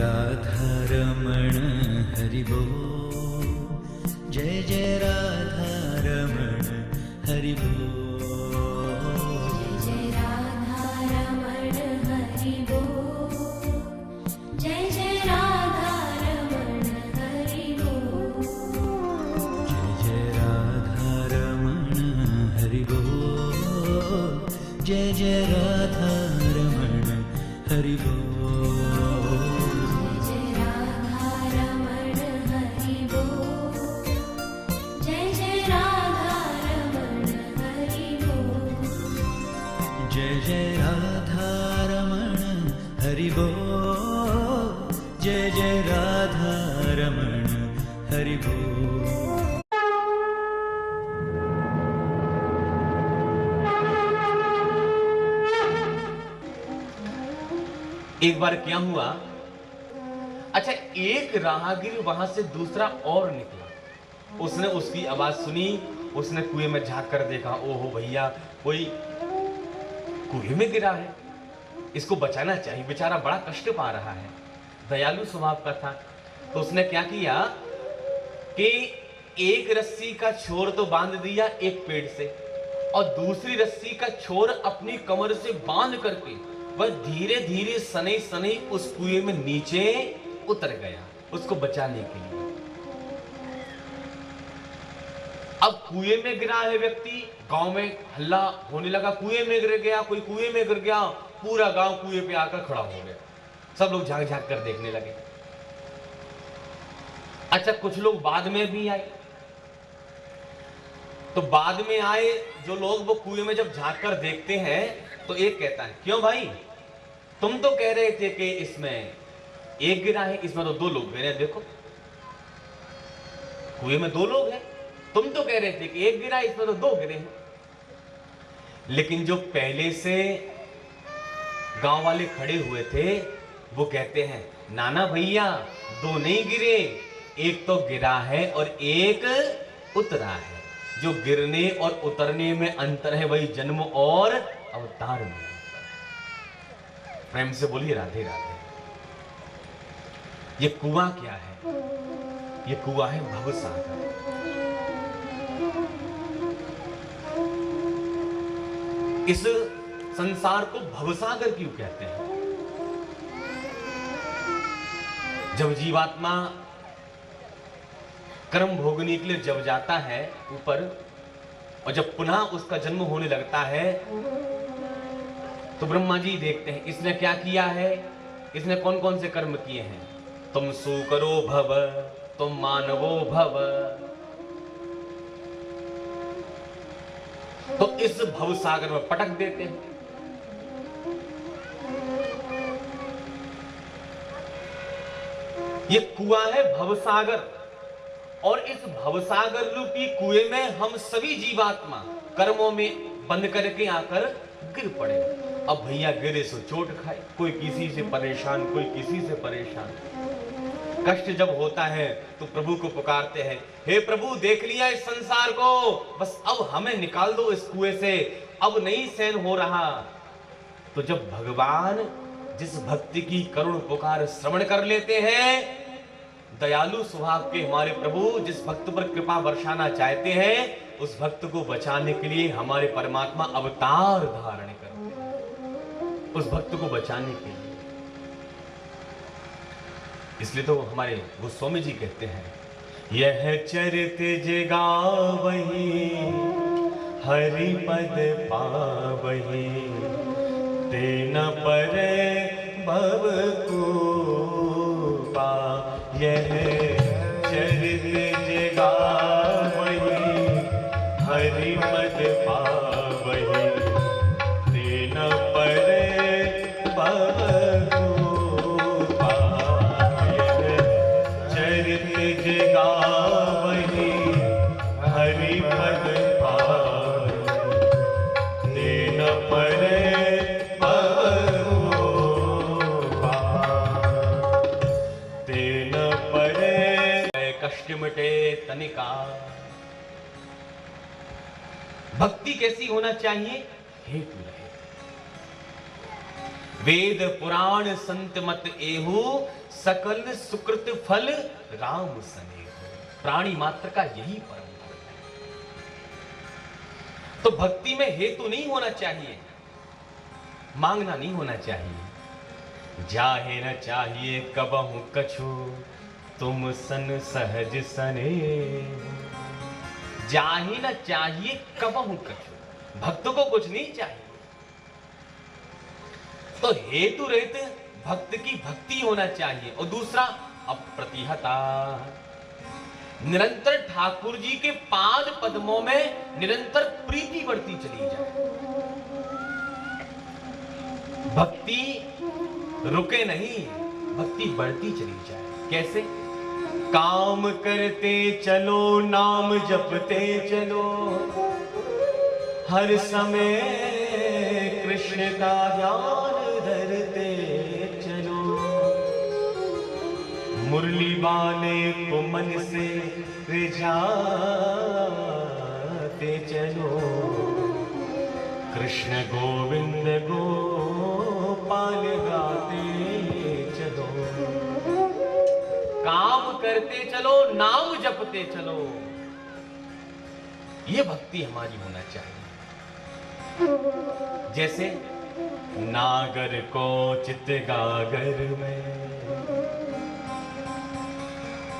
राधा रमण हरि बोल, जय जय राधा रमण हरि बोल, जय राधा रमण हरि बोल, जय जय राधा रमण हरि बोल, जय जय राधा रमण हरि बोल, जय जय राधा रमण हरि बोल, जय जय राधा रमण हरि बोल, जय जय राधा रमण हरि बोल। एक बार क्या हुआ, अच्छा एक राहगीर वहां से दूसरा और निकला। उसने उसकी आवाज सुनी, उसने कुएं में झांक कर देखा, ओहो भैया कोई कुएं में गिरा है, इसको बचाना चाहिए, बेचारा बड़ा कष्ट पा रहा है। दयालु स्वभाव का था, तो उसने क्या किया कि एक रस्सी का छोर तो बांध दिया एक पेड़ से, और दूसरी रस्सी का छोर अपनी कमर से बांध करके वह धीरे धीरे सनई सनई उस कुएं में नीचे उतर गया उसको बचाने के लिए। अब कुएं में गिरा है व्यक्ति, गांव में हल्ला होने लगा, कुएं में गिर गया, कोई कुएं में गिर गया, पूरा गांव कुएं पे आकर खड़ा हो गया, सब लोग झांक झांक कर देखने लगे। अच्छा कुछ लोग बाद में भी आए, तो बाद में आए जो लोग वो कुएं में जब झांक कर देखते हैं तो एक कहता है, क्यों भाई तुम तो कह रहे थे कि इसमें एक गिरा है, इसमें तो दो लोग गिरे, देखो कुएं में दो लोग हैं, तुम तो कह रहे थे कि एक गिरा, इसमें तो दो गिरे हैं। लेकिन जो पहले से गांव वाले खड़े हुए थे वो कहते हैं, नाना भैया दो नहीं गिरे, एक तो गिरा है और एक उतरा है। जो गिरने और उतरने में अंतर है वही जन्म और अवतार में अंतर है। प्रेम से बोलिए राधे राधे। ये कुआं क्या है? ये कुआं है भवसागर। इस संसार को भवसागर क्यों कहते हैं? जब जीवात्मा कर्म भोगने के लिए जब जाता है ऊपर, और जब पुनः उसका जन्म होने लगता है तो ब्रह्मा जी देखते हैं इसने क्या किया है, इसने कौन कौन से कर्म किए हैं। तुम सूकरो भव, तुम मानवो भव। तो इस भवसागर में पटक देते हैं। ये कुआं है भवसागर, और इस भवसागर रूपी कुएं में हम सभी जीवात्मा कर्मों में बंद करके आकर गिर पड़े। अब भैया गिरे सो चोट खाए, कोई किसी से परेशान, कोई किसी से परेशान। कष्ट जब होता है तो प्रभु को पुकारते हैं, हे प्रभु देख लिया इस संसार को, बस अब हमें निकाल दो इस कुएं से, अब नहीं सहन हो रहा। तो जब भगवान जिस भक्ति की करुण पुकार श्रवण कर लेते हैं, दयालु स्वभाव के हमारे प्रभु जिस भक्त पर कृपा बरसाना चाहते हैं, उस भक्त को बचाने के लिए हमारे परमात्मा अवतार धारण करते हैं, उस भक्त को बचाने के लिए। इसलिए तो हमारे गोस्वामी जी कहते हैं, यह चरित जगावही हरि पद पावही, तेन पर भव कूपा। यह चरित जगावही हरि पद पावही, तेन पर भव कूपा। यह चरित जगावही हरि पद पावही, तेन पर कष्ट मिटे तनिका। भक्ति कैसी होना चाहिए? हेतु रहे। वेद पुराण संत मत एहू, सकल सुकृत फल राम सनेहु। प्राणी मात्र का यही परम धर्म है। तो भक्ति में हेतु नहीं होना चाहिए, मांगना नहीं होना चाहिए। जाहे न चाहिए कबहु कछु, तुम सन सहज सने। जाहे न चाहिए कबहु कछु, भक्त को कुछ नहीं चाहिए। तो हेतु रहित भक्त की भक्ति होना चाहिए। और दूसरा अप्रतिहता, निरंतर ठाकुर जी के पाद पद्मों में निरंतर प्रीति बढ़ती चली जाए। भक्ति रुके नहीं, भक्ति बढ़ती चली जाए। कैसे? काम करते चलो, नाम जपते चलो, हर समय कृष्ण का ध्यान धरते चलो। मुरली वाले को मन से रिझाते चलो, कृष्ण गोविंद गोपाल गाते चलो। काम करते चलो, नाम जपते चलो, ये भक्ति हमारी होना चाहिए। जैसे नागर को चित गागर में,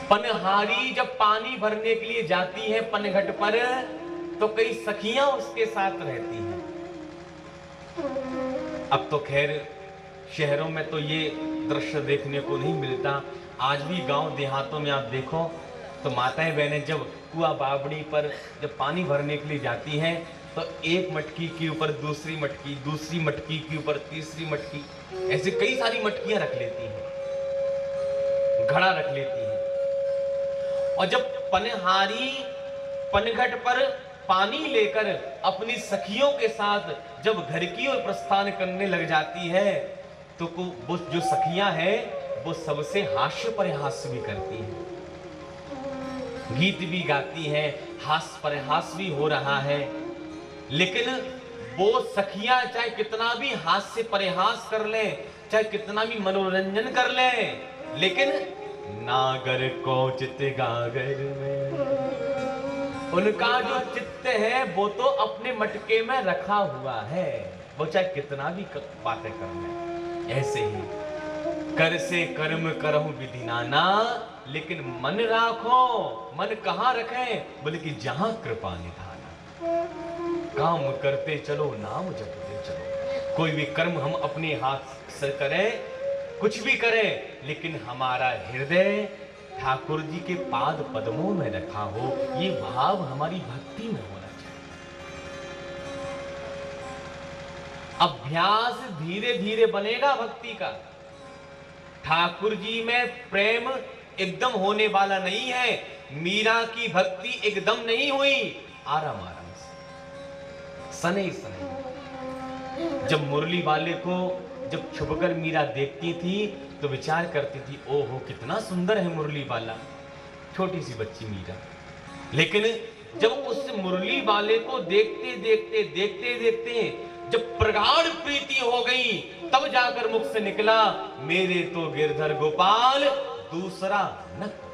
पनहारी जब पानी भरने के लिए जाती है पनघट पर, तो कई सखियां उसके साथ रहती हैं। अब तो खैर शहरों में तो ये दृश्य देखने को नहीं मिलता। आज भी गांव देहातों में आप देखो तो माताएं बहनें जब कुआं बावड़ी पर जब पानी भरने के लिए जाती हैं, तो एक मटकी के ऊपर दूसरी मटकी, दूसरी मटकी के ऊपर तीसरी मटकी, ऐसे कई सारी मटकियां रख लेती हैं, घड़ा रख लेती हैं। और जब पनहारी पनघट पर पानी लेकर अपनी सखियों के साथ जब घर की ओर प्रस्थान करने लग जाती है, तो वो जो सखियां हैं वो सबसे हास्य परिहास भी करती हैं, गीत भी गाती हैं, हास्य परिहास भी हो रहा है। लेकिन वो सखियां चाहे कितना भी हास्य परिहास कर लें, चाहे कितना भी मनोरंजन कर लें, लेकिन नागर को चित गागर में, उनका जो चित्त है वो तो अपने मटके में रखा हुआ है। वो चाहे कितना भी बातें कर लें। ऐसे ही कर से कर्म करहु विधि नाना, लेकिन मन राखो। मन कहाँ रखें? बोले कि जहां कृपा निधाना। काम करते चलो, नाम जपते चलो। कोई भी कर्म हम अपने हाथ से करें, कुछ भी करें, लेकिन हमारा हृदय ठाकुर जी के पाद पद्मों में रखा हो, ये भाव हमारी भक्ति में होना चाहिए। अभ्यास धीरे धीरे बनेगा भक्ति का। ठाकुर जी में प्रेम एकदम होने वाला नहीं है। मीरा की भक्ति एकदम नहीं हुई, आराम आराम से, सने सने। जब मुरली वाले को जब छुपकर मीरा देखती थी तो विचार करती थी, ओहो कितना सुंदर है मुरली वाला, छोटी सी बच्ची मीरा। लेकिन जब उस मुरली वाले को देखते देखते देखते देखते जब प्रगाढ़ प्रीति हो गई, तब जाकर मुख से निकला, मेरे तो गिरधर गोपाल दूसरा न कोई।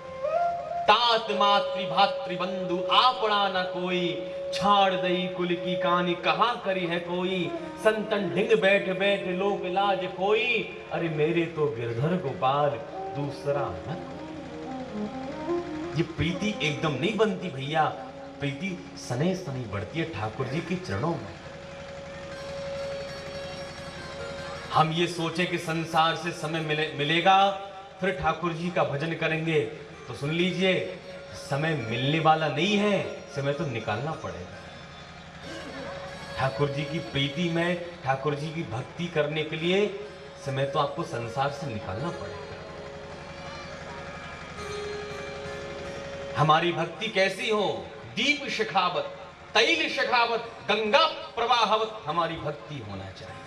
तात मातृ भातृ बंधु आपड़ा न कोई, छाड़ दई कुल की कहानी कहाँ करी है कोई। संतन ढिंग बैठ बैठ लोक लाज कोई, अरे मेरे तो गिरधर गोपाल दूसरा न कोई। ये प्रीति एकदम नहीं बनती भैया, प्रीति सने सने बढ़ती है ठाकुर जी के चरणों में। हम ये सोचे कि संसार से समय मिलेगा फिर ठाकुर जी का भजन करेंगे, तो सुन लीजिए, समय मिलने वाला नहीं है, समय तो निकालना पड़ेगा। ठाकुर जी की प्रीति में, ठाकुर जी की भक्ति करने के लिए समय तो आपको संसार से निकालना पड़ेगा। हमारी भक्ति कैसी हो? दीप शिखावत, तैल शिखावत, गंगा प्रवाहवत हमारी भक्ति होना चाहिए।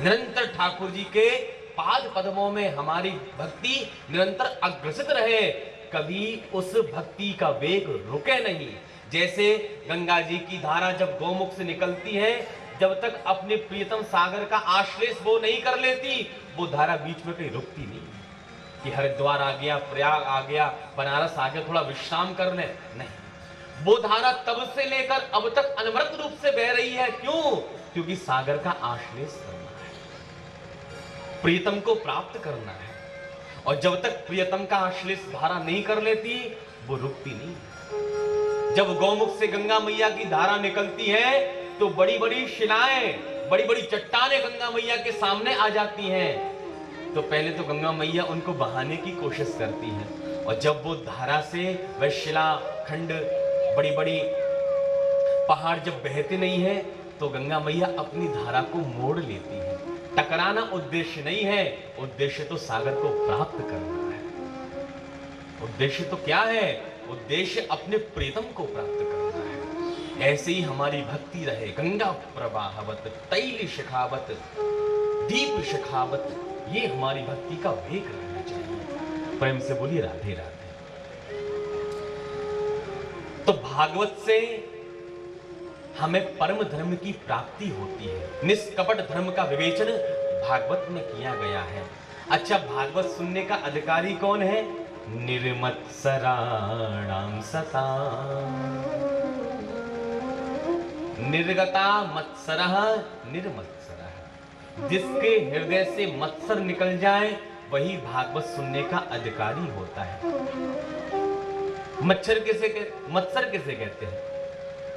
निरंतर ठाकुर जी के पाद पद्मों में हमारी भक्ति निरंतर अग्रसित रहे, कभी उस भक्ति का वेग रुके नहीं। जैसे गंगा जी की धारा जब गौमुख से निकलती है, जब तक अपने प्रियतम सागर का आश्लेष वो नहीं कर लेती, वो धारा बीच में कहीं रुकती नहीं कि हरिद्वार आ गया, प्रयाग आ गया, बनारस आ गया, थोड़ा विश्राम कर ले, नहीं। वो धारा तब से लेकर अब तक अनवरत रूप से बह रही है। क्यों? क्योंकि सागर का आश्लेष करना है, प्रियतम को प्राप्त करना है। और जब तक प्रियतम का आश्लेष धारा नहीं कर लेती, वो रुकती नहीं। जब गौमुख से गंगा मैया की धारा निकलती है तो बड़ी बड़ी शिलाएं, बड़ी बड़ी चट्टानें गंगा मैया के सामने आ जाती हैं। तो पहले तो गंगा मैया उनको बहाने की कोशिश करती हैं, और जब वो धारा से वह शिला खंड, बड़ी बड़ी पहाड़ जब बहते नहीं है, तो गंगा मैया अपनी धारा को मोड़ लेती है। टकराना उद्देश्य नहीं है, उद्देश्य तो सागर को प्राप्त करना है। उद्देश्य तो क्या है? उद्देश्य अपने प्रीतम को प्राप्त करना है। ऐसे ही हमारी भक्ति रहे, गंगा प्रवाहवत, तैल शिखावत, दीप शिखावत, ये हमारी भक्ति का वेग रहना चाहिए। प्रेम से बोलिए राधे राधे। तो भागवत से हमें परम धर्म की प्राप्ति होती है। निष्कपट धर्म का विवेचन भागवत में किया गया है। अच्छा, भागवत सुनने का अधिकारी कौन है? निर्मत्सराणाम सता, निर्गता मत्सरः निर्मत्सरः। जिसके हृदय से मत्सर निकल जाए वही भागवत सुनने का अधिकारी होता है। मत्सर किसे कहते हैं?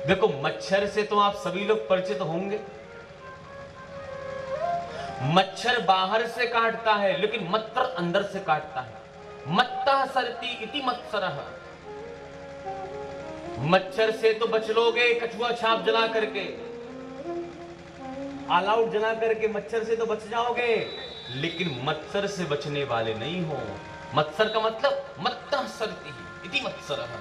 देखो, मच्छर से तो आप सभी लोग परिचित होंगे। मच्छर बाहर से काटता है, लेकिन मत्र अंदर से काटता है। मत्तः सरति इति मत्सरः। मच्छर से तो बच लोगे कछुआ छाप जला करके, ऑल आउट जला करके मच्छर से तो बच जाओगे, लेकिन मत्सर से बचने वाले नहीं हो। मत्सर का मतलब मत्तः सरति इति मत्सरः।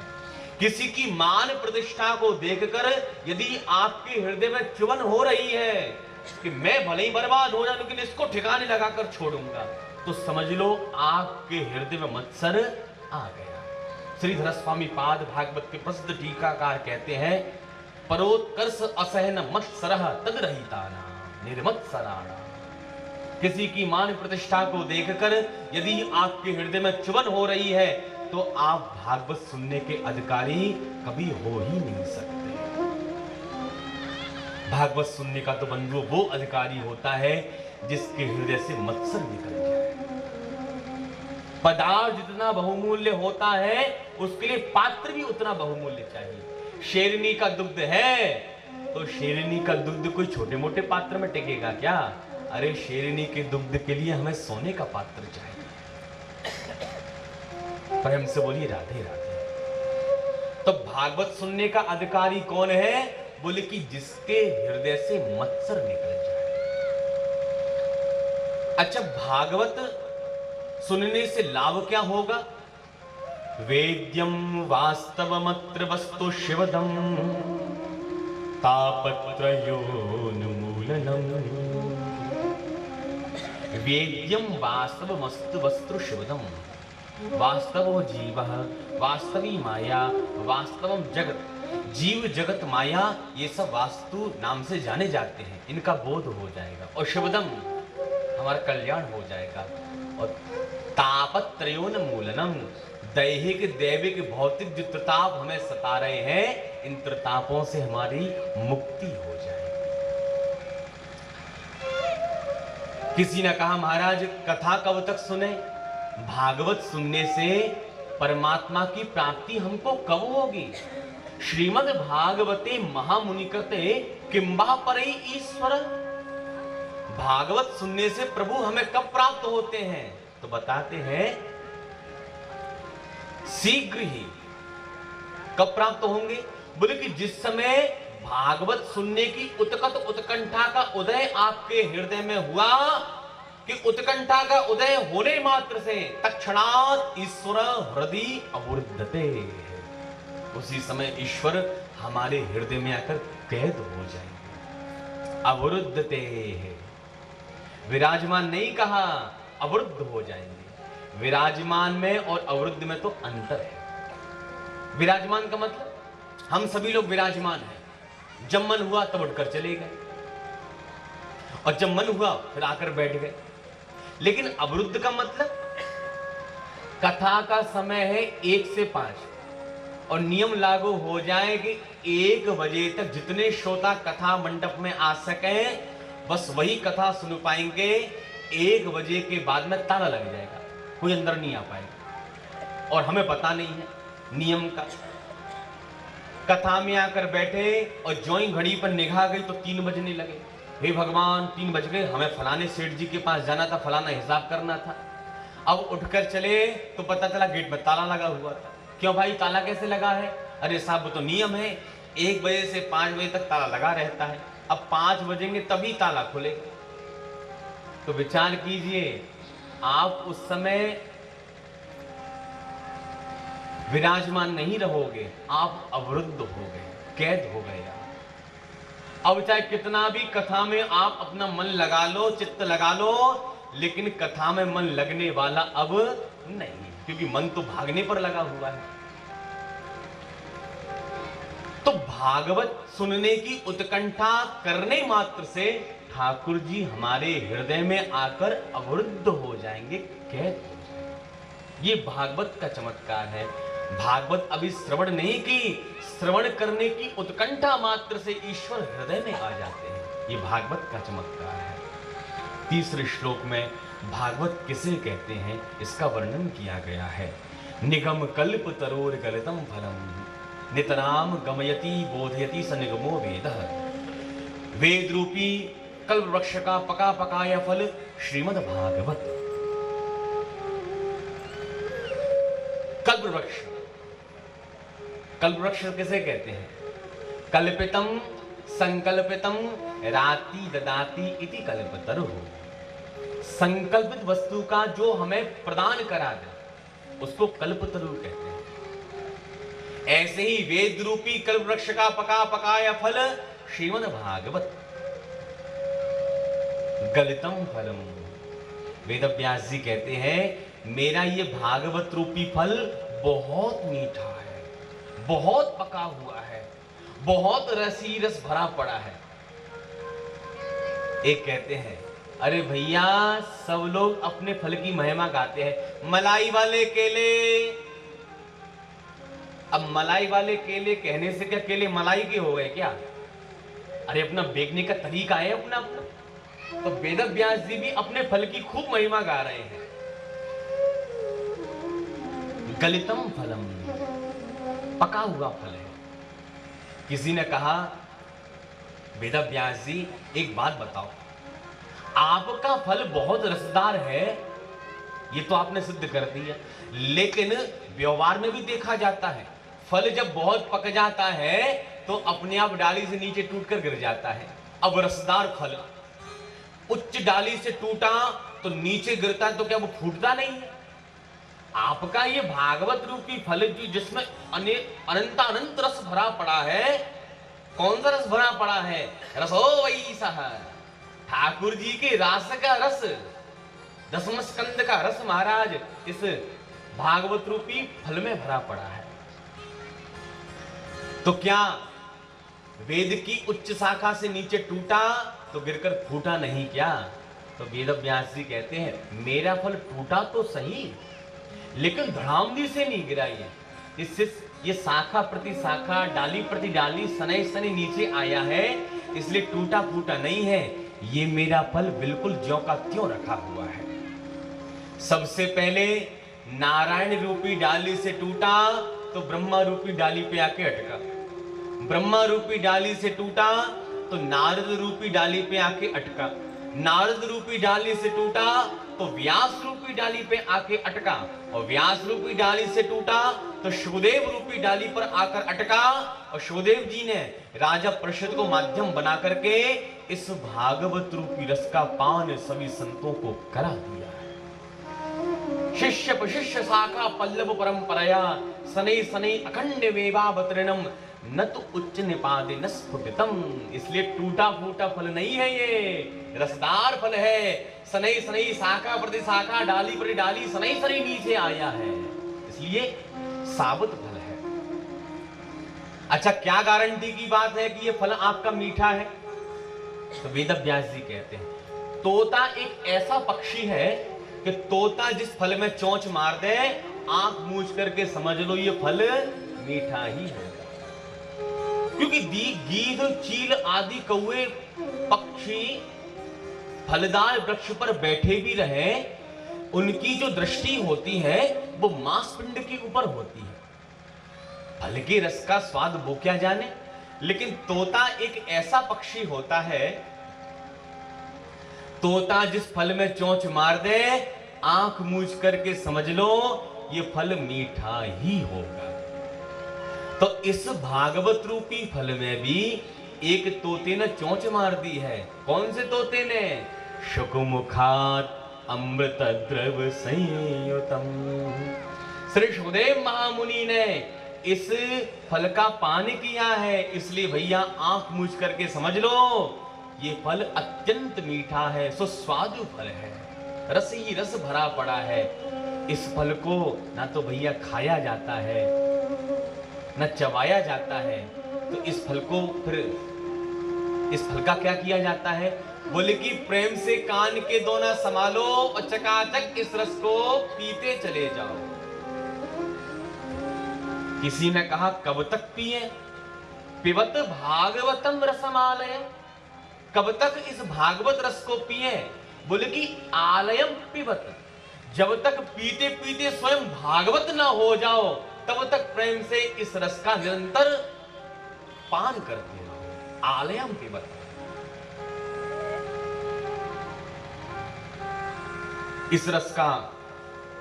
किसी की मान प्रतिष्ठा को देखकर यदि आपके हृदय में चुभन हो रही है कि मैं भले ही बर्बाद हो जाऊं लेकिन इसको ठिकाने लगाकर छोड़ूंगा, तो समझ लो आपके हृदय में मत्सर आ गया। श्रीधर स्वामी पाद भागवत के प्रसिद्ध टीकाकार कहते हैं, परोत्कर्ष असहन मत्सरः तद्रहितानां निर्मत्सराणां। किसी की मान प्रतिष्ठा को देखकर यदि आपके हृदय में चुभन हो रही है तो आप भागवत सुनने के अधिकारी कभी हो ही नहीं सकते। भागवत सुनने का तो बंधु वो अधिकारी होता है जिसके हृदय से मत्सर निकल जाए। पदार्थ जितना बहुमूल्य होता है उसके लिए पात्र भी उतना बहुमूल्य चाहिए। शेरनी का दुग्ध है तो शेरनी का दुग्ध कोई छोटे मोटे पात्र में टिकेगा क्या? अरे शेरनी के दुग्ध के लिए हमें सोने का पात्र चाहिए। प्रेम से बोलिए राधे राधे। तो भागवत सुनने का अधिकारी कौन है? बोले कि जिसके हृदय से मत्सर निकल जाए। अच्छा, भागवत सुनने से लाभ क्या होगा? वेद्यम वास्तवमत्र वस्तु शिवदम तापत्रयोन्मूलनम। वेद्यम वास्तवमस्तु वस्तु शिवदम। वास्तवो जीवः, वास्तवी माया, वास्तवम जगत। जीव जगत माया ये सब वास्तु नाम से जाने जाते हैं, इनका बोध हो जाएगा और शिवदम हमारा कल्याण हो जाएगा। और तापत्रयोन्मूलनम, दैहिक दैविक भौतिक जो त्रिताप हमें सता रहे हैं, इन त्रितापों से हमारी मुक्ति हो जाएगी। किसी ने कहा, महाराज कथा कब तक सुने? भागवत सुनने से परमात्मा की प्राप्ति हमको कब होगी? श्रीमद् भागवते महामुनि कृते किंबा परई ईश्वर। भागवत सुनने से प्रभु हमें कब प्राप्त होते हैं? तो बताते हैं शीघ्र ही। कब प्राप्त होंगे? बोले कि जिस समय भागवत सुनने की उत्कंठा का उदय आपके हृदय में हुआ, कि उत्कंठा का उदय होने मात्र से तत्क्षणात् ईश्वर हृदय अवरुद्धते, उसी समय ईश्वर हमारे हृदय में आकर कैद हो जाएंगे। अवरुद्धते है, विराजमान नहीं कहा, अवरुद्ध हो जाएंगे। विराजमान में और अवरुद्ध में तो अंतर है। विराजमान का मतलब हम सभी लोग विराजमान हैं, जब मन हुआ तब उठकर चले गए, और जब मन हुआ फिर आकर बैठ गए। लेकिन अवरुद्ध का मतलब कथा का समय है 1 से 5 और नियम लागू हो जाए कि 1 बजे तक जितने श्रोता कथा मंडप में आ सके बस वही कथा सुन पाएंगे। 1 बजे के बाद में ताला लग जाएगा, कोई अंदर नहीं आ पाएगा। और हमें पता नहीं है नियम का। कथा में आकर बैठे और ज्यों ही घड़ी पर निगाह गई तो 3 बजने लगे। हे भगवान 3 बज गए, हमें फलाने सेठ जी के पास जाना था, फलाना हिसाब करना था। अब उठकर चले तो पता चला गेट में ताला लगा हुआ था। क्यों भाई ताला कैसे लगा है? अरे साहब वो तो नियम है, 1 बजे से 5 बजे तक ताला लगा रहता है। अब 5 बजेंगे तभी ताला खुलेगा। तो विचार कीजिए, आप उस समय विराजमान नहीं रहोगे, आप अवरुद्ध हो गए, कैद हो गए। अब चाहे कितना भी कथा में आप अपना मन लगा लो, चित्त लगा लो, लेकिन कथा में मन लगने वाला अब नहीं, क्योंकि मन तो भागने पर लगा हुआ है। तो भागवत सुनने की उत्कंठा करने मात्र से ठाकुर जी हमारे हृदय में आकर अवरुद्ध हो जाएंगे, कैद हो जाएंगे। ये भागवत का चमत्कार है। भागवत अभी श्रवण नहीं की, श्रवण करने की उत्कंठा मात्र से ईश्वर हृदय में आ जाते हैं। ये भागवत का चमत्कार है। तीसरे श्लोक में भागवत किसे कहते हैं इसका वर्णन किया गया है। निगम कल्प तरोर गलितम फलम नितराम गमयति बोधयति स निगमो वेदः। वेद रूपी कल्प वृक्ष का पका पकाया फल श्रीमद् भागवत। कल्प वृक्ष, कल्प वृक्ष किसे कहते हैं? कल्पितम संकल्पितम राति ददाति इति कल्पतरुः। संकल्पित वस्तु का जो हमें प्रदान करा दे उसको कल्पतरु कहते हैं। ऐसे ही वेद रूपी कल्प वृक्ष का पका पकाया फल श्रीमद् भागवत। गलितम फलम, वेदव्यास जी कहते हैं मेरा ये भागवत रूपी फल बहुत मीठा है, बहुत पका हुआ है, बहुत रसी रस भरा पड़ा है। एक कहते हैं अरे भैया सब लोग अपने फल की महिमा गाते हैं, मलाई वाले केले। अब मलाई वाले केले कहने से क्या केले मलाई के हो गए क्या? अरे अपना बेचने का तरीका है अपना अपना। तो वेदव्यास जी भी अपने फल की खूब महिमा गा रहे हैं। गलितम फलम, पका हुआ फल है। किसी ने कहा वेदव्यास जी एक बात बताओ, आपका फल बहुत रसदार है, ये तो आपने सिद्ध कर दिया, लेकिन व्यवहार में भी देखा जाता है फल जब बहुत पक जाता है तो अपने आप डाली से नीचे टूटकर गिर जाता है। अब रसदार फल उच्च डाली से टूटा तो नीचे गिरता है तो क्या वो फूटता नहीं है? आपका ये भागवत रूपी फल जिसमें अनंत अनंत रस भरा पड़ा है, कौन सा रस भरा पड़ा है? रसो वैसः, ठाकुर जी के रास का रस, दसम स्कंद का रस महाराज इस भागवत रूपी फल में भरा पड़ा है। तो क्या वेद की उच्च शाखा से नीचे टूटा तो गिरकर फूटा नहीं क्या? तो वेदव्यास जी कहते हैं मेरा फल टूटा तो सही, लेकिन धड़ामदी से नहीं गिरा। इससे ये शाखा प्रति शाखा, डाली प्रति डाली, सने सने नीचे आया है, इसलिए टूटा फूटा नहीं है। ये मेरा फल बिल्कुल ज्यों का त्यों रखा हुआ है। सबसे पहले नारायण रूपी डाली से टूटा तो ब्रह्मा रूपी डाली पे आके अटका, ब्रह्मा रूपी डाली से टूटा तो नारद रूपी डाली पे आके अटका, नारद रूपी डाली से टूटा तो व्यास रूपी डाली पे आके अटका, और व्यास रूपी डाली से टूटा तो शुभदेव रूपी डाली पर आकर अटका, और शुभदेव जी ने राजा परिषद को माध्यम बना करके इस भागवत रूपी रस का पान सभी संतों को करा दिया है। शिष्य प्रशिष्य शाखा पल्लव परंपराया सने सने अखंड वेवावतरणम न तो उच्च निपादे न स्फुटितम। इसलिए टूटा फूटा फल नहीं है, ये रसदार फल है। सनई सनई शाखा प्रति शाखा, डाली प्रति डाली, सनई सनई नीचे आया है, इसलिए साबुत फल है। अच्छा, क्या गारंटी की बात है कि ये फल आपका मीठा है? तो वेदव्यास जी कहते हैं तोता एक ऐसा पक्षी है कि तोता जिस फल में चोंच मार दे, आंख मूंझ करके समझ लो ये फल मीठा ही है। क्योंकि गीध, चील आदि कौए पक्षी फलदार वृक्ष पर बैठे भी रहे, उनकी जो दृष्टि होती है वो मांसपिंड के ऊपर होती है। फल के रस का स्वाद वो क्या जाने, लेकिन तोता एक ऐसा पक्षी होता है, तोता जिस फल में चोंच मार दे, आंख मूंझ करके समझ लो ये फल मीठा ही होगा। तो इस भागवत रूपी फल में भी एक तोते ने चोंच मार दी है। कौन से तोते ने? शुकमुखात अमृत द्रव संयुतम। श्री सुखदेव महामुनि ने इस फल का पान किया है, इसलिए भैया आंख मूंझ करके समझ लो ये फल अत्यंत मीठा है, सुस्वादु फल है, रस ही रस भरा पड़ा है। इस फल को ना तो भैया खाया जाता है न चबाया जाता है, तो इस फल को फिर इस फल का क्या किया जाता है? बोले कि प्रेम से कान के दोना संभालो और चकाचक इस रस को पीते चले जाओ। किसी ने कहा कब तक पिए? पिबत भागवतम रसमालय। कब तक इस भागवत रस को पिए? बोले कि आलयम पिबत। जब तक पीते पीते स्वयं भागवत ना हो जाओ तब तक प्रेम से इस रस का निरंतर पान करते रहो। आलयम पिबत। इस रस का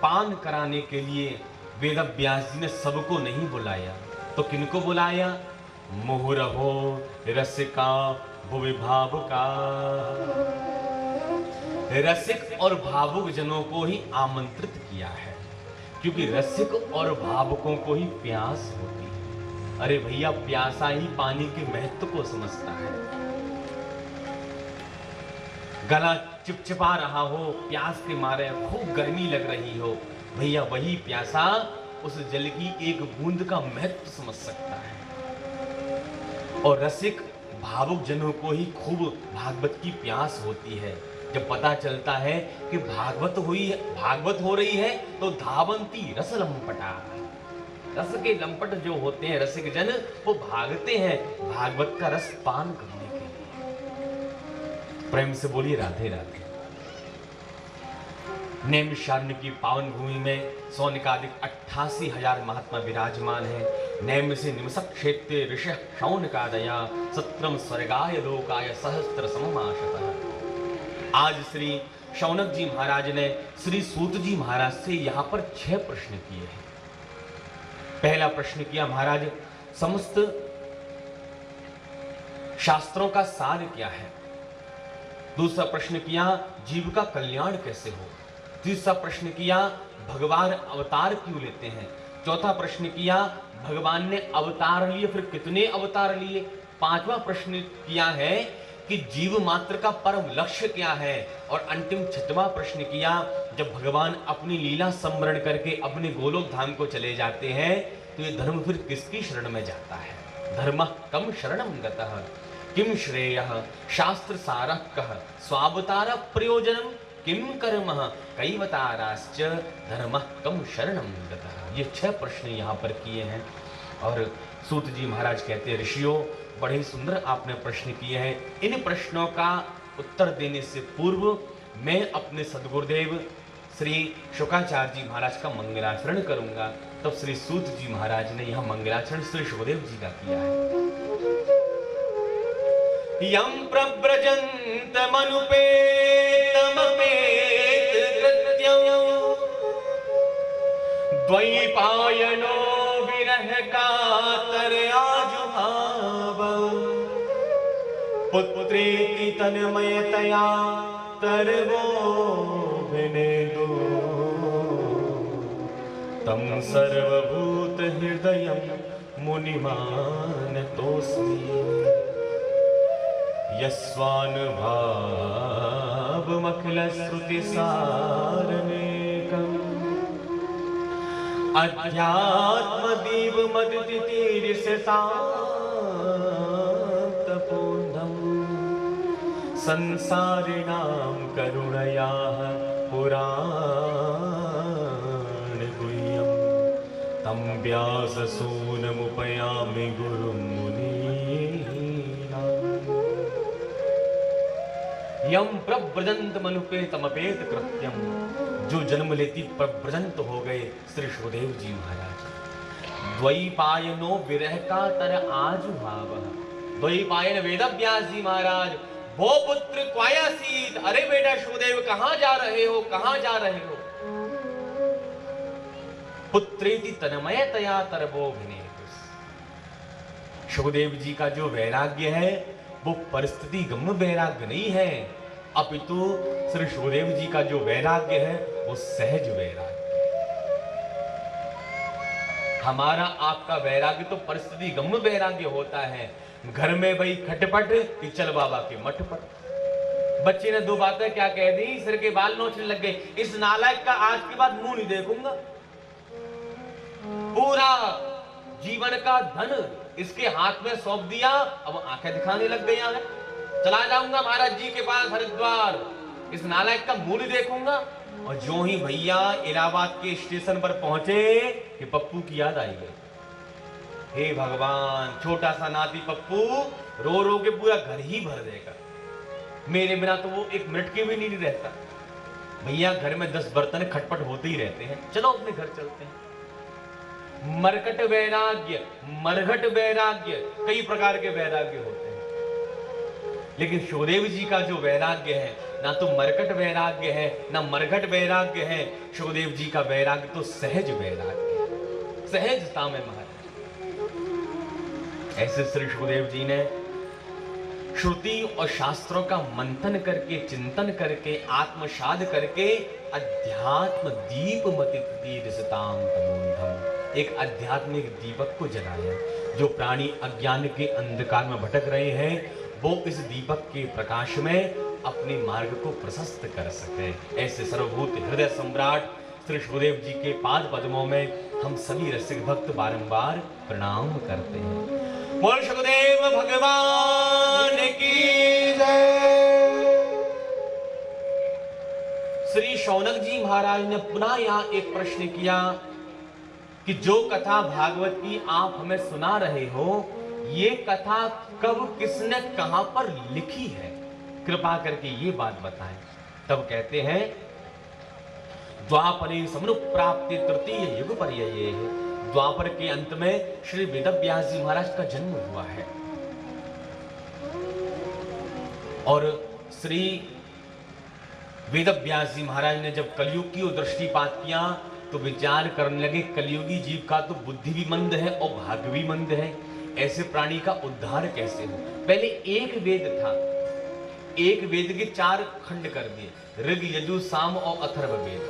पान कराने के लिए वेद व्यास जी ने सबको नहीं बुलाया, तो किनको बुलाया? मुहुरहो रसिका भुवि भावुका। रसिक और भावुक जनों को ही आमंत्रित किया है, क्योंकि रसिक और भावुकों को ही प्यास होती है। अरे भैया, प्यासा ही पानी के महत्व को समझता है। गला चिपचिपा रहा हो, प्यास के मारे खूब गर्मी लग रही हो, भैया वही प्यासा उस जल की एक बूंद का महत्व समझ सकता है। और रसिक भावुक जनों को ही खूब भागवत की प्यास होती है। जब पता चलता है कि भागवत हो रही है तो धावंती रस लंपटा। रस के लंपट जो होते हैं रसिक जन, वो भागते हैं भागवत का रस पान करने के लिए। प्रेम से बोलिए राधे राधे। नैमिषारण्य की पावन भूमि में सौनिकादिक 88,000 महात्मा विराजमान है। नैम से निमसक क्षेत्रे ऋषि शौनकादया सत्रम स्वर्गाय लोकाय सहस्त्र सममाशतः। आज श्री शौनक जी महाराज ने श्री सूत जी महाराज से यहां पर 6 प्रश्न किए हैं। पहला प्रश्न किया, महाराज समस्त शास्त्रों का सार क्या है? दूसरा प्रश्न किया, जीव का कल्याण कैसे हो? तीसरा प्रश्न किया, भगवान अवतार क्यों लेते हैं? चौथा प्रश्न किया, भगवान ने अवतार लिए, फिर कितने अवतार लिए? पांचवा प्रश्न किया है कि जीव मात्र का परम लक्ष्य क्या है? और अंतिम 6वां प्रश्न किया, जब भगवान अपनी लीला स्मरण करके अपने गोलोक धाम को चले जाते हैं तो ये धर्म फिर किसकी शरण में जाता है? धर्मः कम शरणं गतः किम श्रेयः शास्त्र सारः कः स्वावतार प्रयोजनम किम कर्मः कैवताराश्च धर्मः कम शरणं गतः। ये 6 प्रश्न यहाँ पर किए हैं। और सूत जी महाराज कहते हैं, ऋषियों बड़े सुंदर आपने प्रश्न किए हैं। इन प्रश्नों का उत्तर देने से पूर्व मैं अपने सद्गुरुदेव श्री शुकाचार्य जी महाराज का मंगलाचरण करूंगा। तब श्री सूत जी महाराज ने यह मंगलाचरण श्री सुखदेव जी का किया है। यम प्रव्रजन्त मनुपेतमपेत कृत्यं द्वैपायनो विरह कातर आजुभाव पुत्रेति तन्मयतया तरवो विनेदु तम सर्वभूत हृदयं मुनिमानतोऽस्मि यस्वानुभावमखिलश्रुतिसारमेकम् अध्यात्मदीपमदितितीर्षतान्तपूर्णम् संसारिणां करुणयाः पुराण गुह्यं तं व्याससूनमुपयामि गुरुं मुनीनाम् यम प्रव्रजन्तमनुपेतमपेत कृत्यम। जो जन्म लेती प्रव्रजंत हो गए श्री सुखदेव जी महाराज। द्वैपायनो विरह का तर आज भाव। द्वैपायन वेदव्यास जी महाराज, वो पुत्र क्वायासीत। अरे बेटा सुखदेव कहां जा रहे हो, कहां जा रहे हो? पुत्रेति तन्मयतया तरबोभिने। सुखदेव जी का जो वैराग्य है वो परिस्थिति गम्य वैराग्य नहीं है, अपितु श्री सुखदेव जी का जो वैराग्य है वो सहज वैराग्य। हमारा आपका वैराग्य तो परिस्थिति गम्य वैराग्य होता है। घर में भाई खटपट कि चल बाबा के मठपट। बच्चे ने दो बातें क्या कह दी, सिर के बाल नोचने लग गए। इस नालायक का आज के बाद मुंह नहीं देखूंगा। पूरा जीवन का धन इसके हाथ में सौंप दिया, अब आंखें दिखाने लग गई। चला जाऊंगा महाराज जी के पास हरिद्वार, इस नालायक का मुंह नहीं देखूंगा। और जो ही भैया इलाहाबाद के स्टेशन पर पहुंचे कि पप्पू की याद आई गई। हे भगवान, छोटा सा नाती पप्पू रो रो के पूरा घर ही भर देगा। मेरे बिना तो वो एक मिनट के भी नहीं रहता। भैया घर में 10 बर्तन खटपट होते ही रहते हैं, चलो अपने घर चलते हैं। मरकट वैराग्य, मरघट वैराग्य, कई प्रकार के वैराग्य होते हैं। लेकिन सुखदेव जी का जो वैराग्य है, ना तो मरकट वैराग्य है ना मरघट वैराग्य है। सुखदेव जी का वैराग्य तो सहज वैराग्य है, सहजता में महाराज। ऐसे श्री सुखदेव जी ने श्रुति और शास्त्रों का मंथन करके, चिंतन करके, आत्मसाध करके अध्यात्म दीप मतिताम तमोंधम, एक आध्यात्मिक दीपक को जलाया। जो प्राणी अज्ञान के अंधकार में भटक रहे हैं वो इस दीपक के प्रकाश में अपने मार्ग को प्रशस्त कर सके। ऐसे सर्वभूत हृदय सम्राट श्री सुखदेव जी के पाद पद्मों में हम सभी रसिक भक्त बारंबार प्रणाम करते हैं। बोल सुखदेव भगवान की जय। श्री शौनक जी महाराज ने पुनः यहाँ एक प्रश्न किया कि जो कथा भागवत की आप हमें सुना रहे हो, ये कथा कब किसने कहां पर लिखी है, कृपा करके ये बात बताएं। तब कहते हैं द्वापरे समनुप्राप्ति तृतीय युग पर्यये, द्वापर के अंत में श्री वेदव्यास जी महाराज का जन्म हुआ है। और श्री वेदव्यास जी महाराज ने जब कलयुग की ओर दृष्टिपात किया तो विचार करने लगे, कलयुगी जीव का तो बुद्धि भी मंद है और भाग्य भी मंद है, ऐसे प्राणी का उद्धार कैसे हो। पहले एक वेद था, एक वेद के 4 खंड कर दिए, ऋग यजु साम और अथर्ववेद।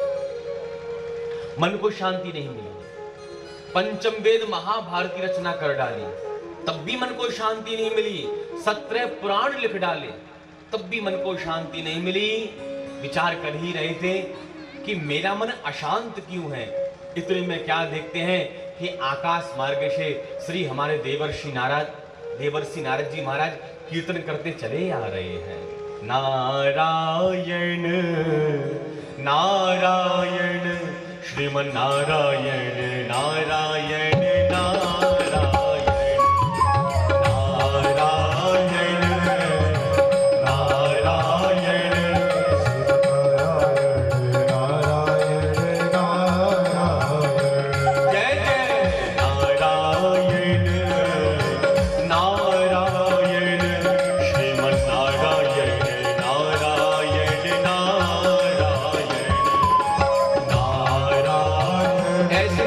मन को शांति नहीं मिली। पंचम वेद महाभारत की रचना कर डाली, तब भी मन को शांति नहीं मिली। 17 पुराण लिख डाले, तब भी मन को शांति नहीं मिली। विचार कर ही रहे थे कि मेरा मन अशांत क्यों है। इतने में क्या देखते हैं कि आकाश मार्ग से श्री हमारे देवर्षि नारद जी महाराज कीर्तन करते चले आ रहे हैं। नारायण नारायण श्रीमन नारायण नारायण नारायण नारायण नारायण जय जय नारायण नारायण श्रीमन नारायण नारायण नारायण नारायण। ऐसे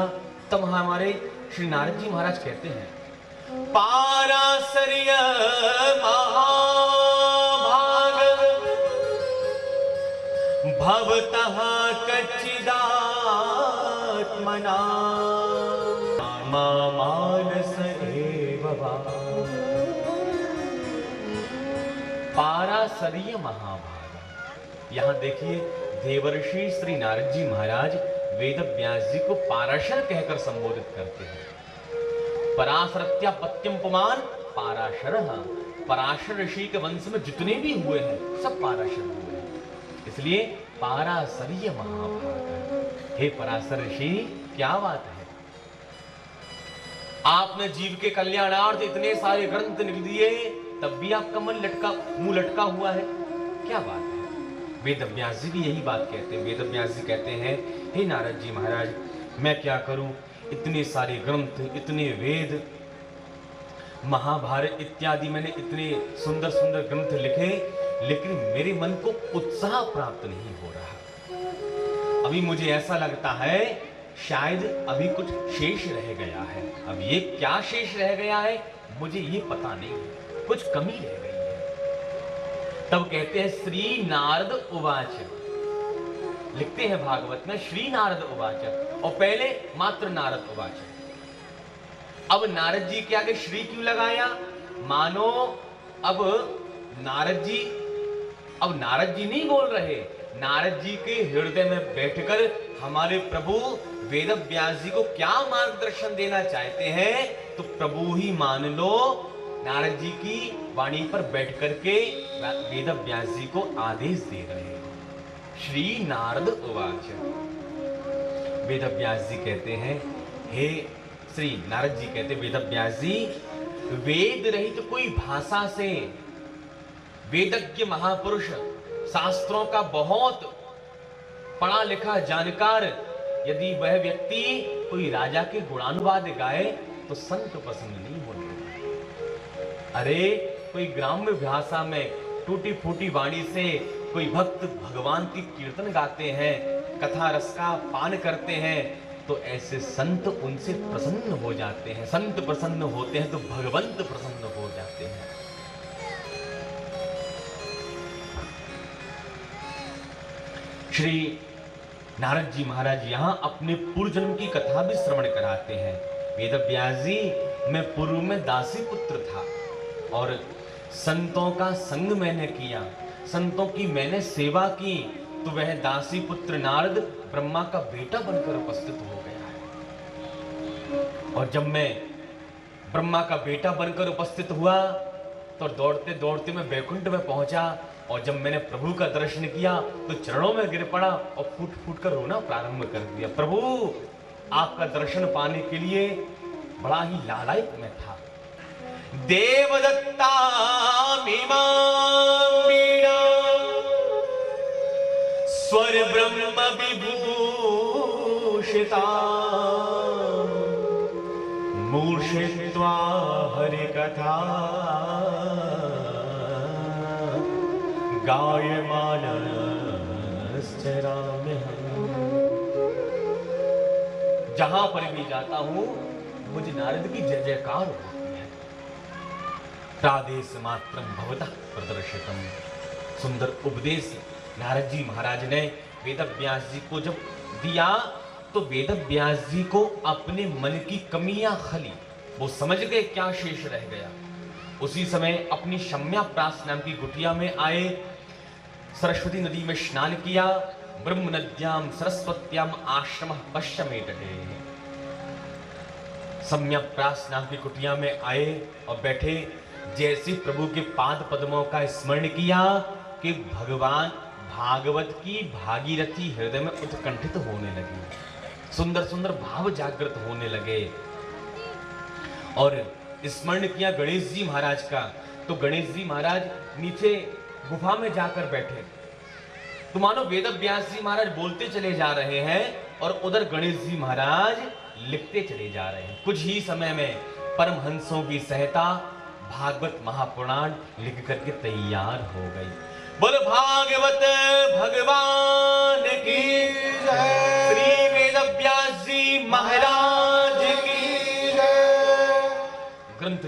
किया, तब हमारे श्री नारद जी महाराज कहते हैं, पाराशर्य महाभाग भवतः कच्चिदात्मना मानस एव वा। पाराशर्य महाभाग। यहां देखिए, देवर्षि श्री नारद जी महाराज वेद व्यास जी को पाराशर कहकर संबोधित करते हैं। पराशरत्यापत्यम पुमान पाराशर। पराशर ऋषि के वंश में जितने भी हुए हैं सब पाराशर हुए हैं, इसलिए पाराशर्य महाभाग। हे पराशर ऋषि, क्या बात है, आपने जीव के कल्याणार्थ इतने सारे ग्रंथ लिख दिए, तब भी आपका मुंह लटका हुआ है, क्या बात है। वेद व्यास जी भी यही बात कहते हैं। वेद व्यास जी कहते हैं, हे नारद जी महाराज, मैं क्या करूं, इतने सारे ग्रंथ, इतने वेद, महाभारत इत्यादि मैंने इतने सुंदर सुंदर ग्रंथ लिखे, लेकिन मेरे मन को उत्साह प्राप्त नहीं हो रहा। अभी मुझे ऐसा लगता है शायद अभी कुछ शेष रह गया है। अब ये क्या शेष रह गया है मुझे ये पता नहीं है, कुछ कमी रह गई है। तब कहते हैं श्री नारद उवाच, लिखते हैं भागवत में श्री नारद उवाच, और पहले मात्र नारद उवाच। अब नारद जी के आगे श्री क्यों लगाया, मानो अब नारद जी नहीं बोल रहे, नारद जी के हृदय में बैठकर हमारे प्रभु वेद व्यास जी को क्या मार्गदर्शन देना चाहते हैं, तो प्रभु ही मान लो नारद जी की वाणी पर बैठ करके वेद व्यास जी को आदेश दे रहे हैं। श्री नारद उवाच। वेद व्यास जी कहते हैं, हे श्री नारद जी कहते वेद व्यास जी, वेद रहित कोई भाषा से वेदज्ञ महापुरुष, शास्त्रों का बहुत पढ़ा लिखा जानकार, यदि वह व्यक्ति कोई राजा के गुणानुवाद गाए तो संत पसंद नहीं होने। अरे कोई ग्राम्य भाषा में टूटी फूटी वाणी से कोई भक्त भगवान की कीर्तन गाते हैं, कथा रस का पान करते हैं, तो ऐसे संत उनसे प्रसन्न हो जाते हैं। संत प्रसन्न होते हैं तो भगवंत प्रसन्न हो जाते हैं। श्री नारद जी महाराज यहां अपने पूर्व जन्म की कथा भी श्रवण कराते हैं। वेद व्यास जी, मैं पूर्व में दासी पुत्र था और संतों का संग मैंने किया, संतों की मैंने सेवा की, तो वह दासी पुत्र नारद ब्रह्मा का बेटा बनकर उपस्थित हो गया है। और जब मैं ब्रह्मा का बेटा बनकर उपस्थित हुआ तो दौड़ते दौड़ते मैं वैकुंठ में पहुंचा, और जब मैंने प्रभु का दर्शन किया तो चरणों में गिर पड़ा और फूट फूट कर रोना प्रारंभ कर दिया। प्रभु, आपका दर्शन पाने के लिए बड़ा ही लालायित मैं था। देवदत्ता मीमांबीड़ा स्वर ब्रह्म विभूषिता मूर्छित्वा हरि कथा गायमानश्चराम्यहम्। जहां पर भी जाता हूं मुझे नारद की जय जयकार होती है। प्रादेश मात्रम भवतः प्रदर्शितम। सुंदर उपदेश नारद जी महाराज ने वेद व्यास जी को जब दिया तो वेद व्यास जी को अपने मन की कमियां खली, वो समझ गए क्या शेष रह गया। उसी समय अपनी शम्या प्रास नाम की कुटिया में आए, सरस्वती नदी में स्नान किया, ब्रह्म नद्याम सरस्वत्याम आश्रम पश्चिमेतटे। सम्यक प्रास नाम की कुटिया में आए और बैठे, जैसे प्रभु के पाद पद्मों का स्मरण किया कि भगवान भागवत की भागीरथी हृदय में उत्कंठित होने लगी, सुंदर सुंदर भाव जागृत होने लगे। और स्मरण किया गणेश जी महाराज का, तो गणेश जी महाराज नीचे गुफा में जाकर बैठे। तो मानो वेद व्यास जी महाराज बोलते चले जा रहे हैं और उधर गणेश जी महाराज लिखते चले जा रहे हैं। कुछ ही समय में परमहंसों की सहायता भागवत महापुराण लिख करके तैयार हो गई। बोल भागवत भगवान की जय। श्री वेद व्यास जी महाराज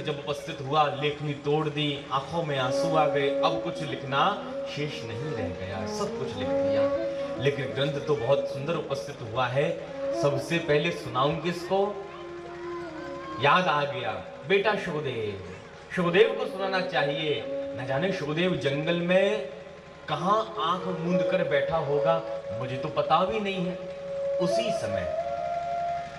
जब उपस्थित हुआ, लेखनी तोड़ दी, आंखों में आंसू आ गए, अब कुछ लिखना शेष नहीं रह गया, सब कुछ लिख दिया। लेकिन ग्रंथ तो बहुत सुंदर उपस्थित हुआ है। सबसे पहले सुनाऊं किसको? याद आ गया, बेटा शुभदेव। शुभदेव को सुनाना चाहिए। न जाने शुभदेव जंगल में कहां आंख मूंद कर बैठा होगा, मुझे तो पता भी नहीं है। उसी समय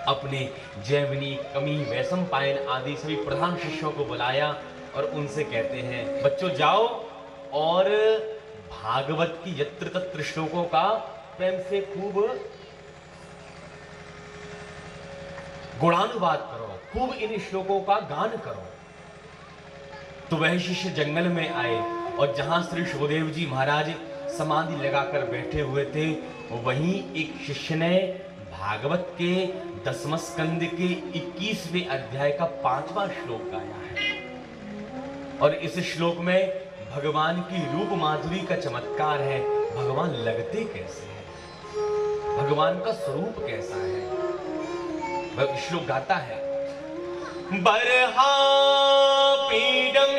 अपने जैमिनी, कमी, वैशंपायन आदि सभी प्रधान शिष्यों को बुलाया और उनसे कहते हैं, बच्चों जाओ और भागवत की यत्र तत्र श्लोकों का प्रेम से खूब गुणानुवाद करो, खूब इन श्लोकों का गान करो। तो वह शिष्य जंगल में आए और जहां श्री शुभदेव जी महाराज समाधि लगाकर बैठे हुए थे, वहीं एक शिष्य ने भागवत के 10वें स्कंद के 21वें अध्याय का 5वां श्लोक गाया है। और इस श्लोक में भगवान की रूप माधुरी का चमत्कार है। भगवान लगते कैसे हैं, भगवान का स्वरूप कैसा है। वह श्लोक गाता है, बरहा पीडम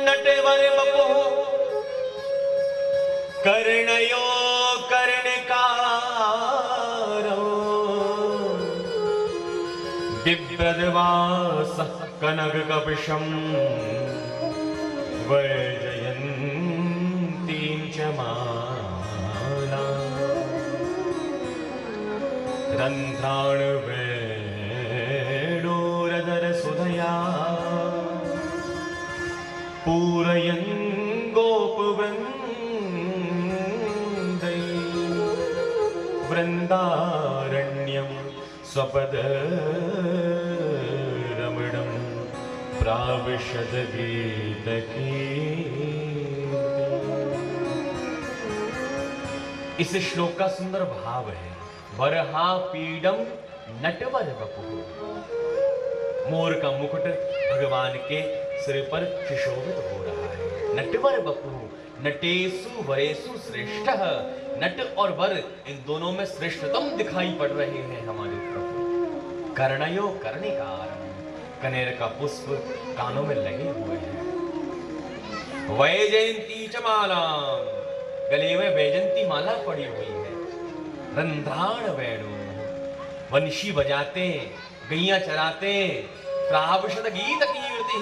नटवर बपो कर्णयो कर्णकारो बिभ्रद्वासः कनककपिशं वैजयन्तीं च माला रन्ध्राण वेणोरधरसुधया पूरयन् गोपवृन्दै वृन्दारण्यं स्वपदरमणं प्राविशद गीतकीर्ति। इस श्लोक का सुंदर भाव है, वरहा पीडम नटवर वपुः। मोर का मुकुट भगवान के सिर पर सुशोभित हो रहा है। नटवर वपुः, नटेषु वरेषु श्रेष्ठः। नट और वर इन दोनों में श्रेष्ठतम दिखाई पड़ रहे हैं हमारे प्रभु। कर्णयो कर्णिकारं, कनेर का पुष्प कानों में लगे हुए हैं। वैजयंती च मालां, गले में वैजंती माला पड़ी हुई है। रंध्राण वेणु, वंशी बजाते, गैया चराते, प्राविशद गीत कीर्ति,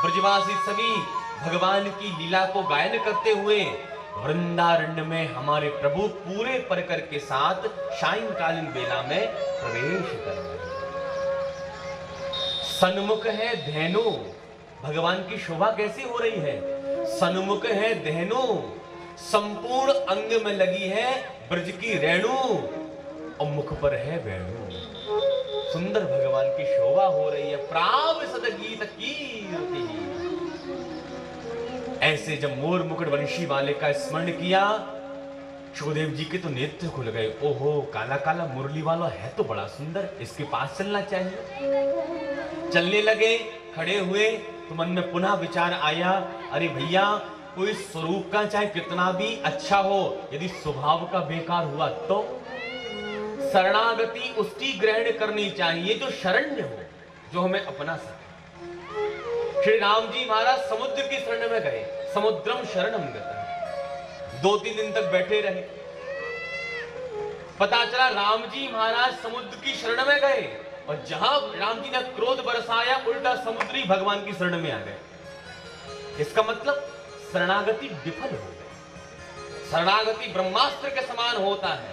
ब्रजवासी सभी भगवान की लीला को गायन करते हुए वृंदारण्य में हमारे प्रभु पूरे परिकर के साथ सायंकालीन बेला में प्रवेश कर रहे हैं। सन्मुख है धेनु, भगवान की शोभा कैसी हो रही है? सन्मुख है धेनु, संपूर्ण अंग में लगी है ब्रज की रेणु और मुख पर है वेणु। सुंदर भगवान की शोभा हो रही है। प्राविशद गीत कीर्ति। ऐसे जब मोर मुकुट वंशी वाले का स्मरण किया, शुभदेव जी के तो नेत्र खुल गए। ओहो, काला काला मुरली वाला है तो बड़ा सुंदर, इसके पास चलना चाहिए। चलने लगे, खड़े हुए तो मन में पुनः विचार आया, अरे भैया, कोई स्वरूप का चाहे कितना भी अच्छा हो, यदि स्वभाव का बेकार हुआ तो शरणागति उसकी ग्रहण करनी चाहिए जो शरण्य हो, जो हमें अपना सके। श्री राम जी महाराज समुद्र की शरण में गए। समुद्रम शरणम गतः। 2-3 दिन तक बैठे रहे। पता चला राम जी महाराज समुद्र की शरण में गए और जहां राम जी ने क्रोध बरसाया, उल्टा समुद्री भगवान की शरण में आ गए। इसका मतलब शरणागति विफल हो गई। शरणागति ब्रह्मास्त्र के समान होता है,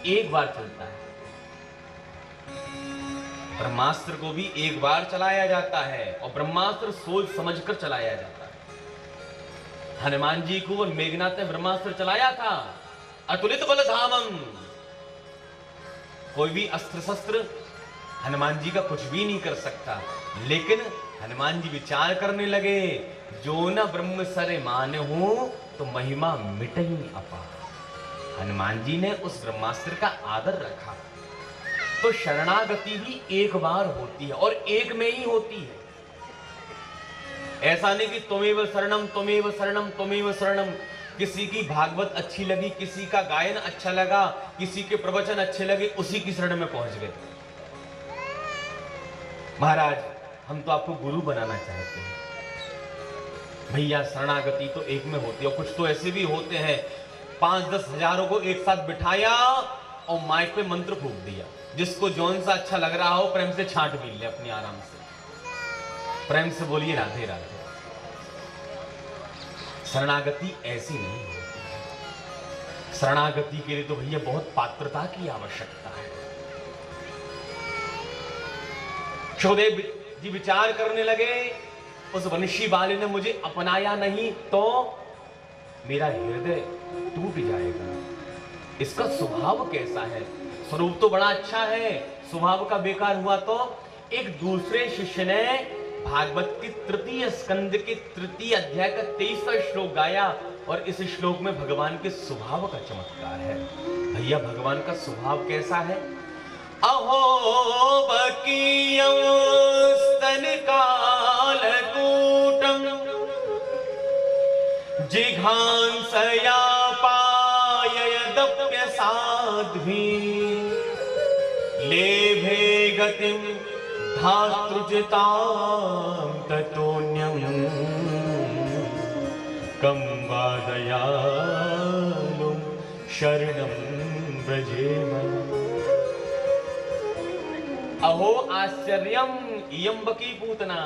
एक बार चलता है। ब्रह्मास्त्र को भी एक बार चलाया जाता है और ब्रह्मास्त्र सोच समझकर चलाया जाता है। हनुमान जी को मेघनाथ ने ब्रह्मास्त्र चलाया था, अतुलित बलधामम। कोई भी अस्त्र शस्त्र हनुमान जी का कुछ भी नहीं कर सकता। लेकिन हनुमान जी विचार करने लगे, जो न ब्रह्म सरे मान हो तो महिमा मिटई अपार। हनुमान जी ने उस ब्रह्मास्त्र का आदर रखा। तो शरणागति भी एक बार होती है और एक में ही होती है। ऐसा नहीं कि त्वमेव शरणम त्वमेव शरणम त्वमेव शरणम। किसी की भागवत अच्छी लगी, किसी का गायन अच्छा लगा, किसी के प्रवचन अच्छे लगे, उसी की शरण में पहुंच गए। महाराज हम तो आपको गुरु बनाना चाहते हैं। भैया शरणागति तो एक में होती है, और कुछ तो ऐसे भी होते हैं 5-10 हजारों को एक साथ बिठाया और माइक पे मंत्र फूंक दिया, जिसको जौन सा अच्छा लग रहा हो प्रेम से छांट भी ले अपनी आराम से। प्रेम से बोलिए राधे राधे। शरणागति ऐसी नहीं होती है। शरणागति के लिए तो भैया बहुत पात्रता की आवश्यकता है। सुखदेव जी विचार करने लगे, उस वंशी वाले ने मुझे अपनाया नहीं तो मेरा हृदय टूट जाएगा। इसका स्वभाव कैसा है? स्वरूप तो बड़ा अच्छा है, स्वभाव का बेकार हुआ तो। एक दूसरे शिष्य ने भागवत की 3 स्कंद के 3 अध्याय का 23वां श्लोक गाया, और इस श्लोक में भगवान के स्वभाव का चमत्कार है। भैया भगवान का स्वभाव कैसा है? अहो बकीयं स्तनकालकूटं जिघांसया पाययदप्यसाध्वी लेभे गतिं धातृजितां ततोऽन्यं कं वा दयालुं शरणं व्रजेम। अहो आश्चर्यम इयं बकी पूतना।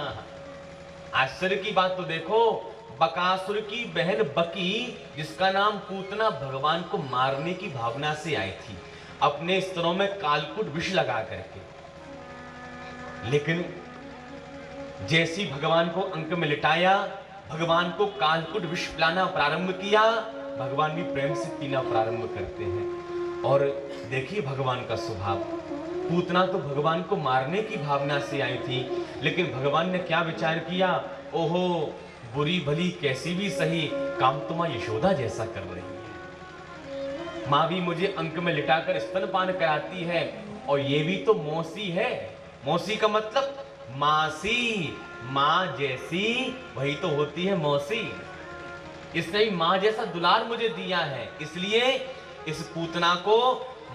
आश्चर्य की बात तो देखो, बकासुर की बहन बकी, जिसका नाम पूतना, भगवान को मारने की भावना से आई थी, अपने स्तनों में कालकूट विष लगा करके। लेकिन जैसी भगवान को अंक में लिटाया, भगवान को कालकूट विष पिलाना प्रारंभ किया, भगवान भी प्रेम से पीना प्रारंभ करते हैं। और देखिए भगवान का स्वभाव। पूतना तो भगवान को मारने की भावना से आई थी, लेकिन भगवान ने क्या विचार किया? ओहो, बुरी भली कैसी भी सही, काम तो मां यशोदा जैसा कर रही है। मां भी मुझे अंक में लिटाकर स्तनपान कराती है, और ये भी तो मौसी है। मौसी का मतलब मासी, मां जैसी वही तो होती है मौसी। इसने भी मां जैसा दुलार मुझे दिया है, इसलिए इस पूतना को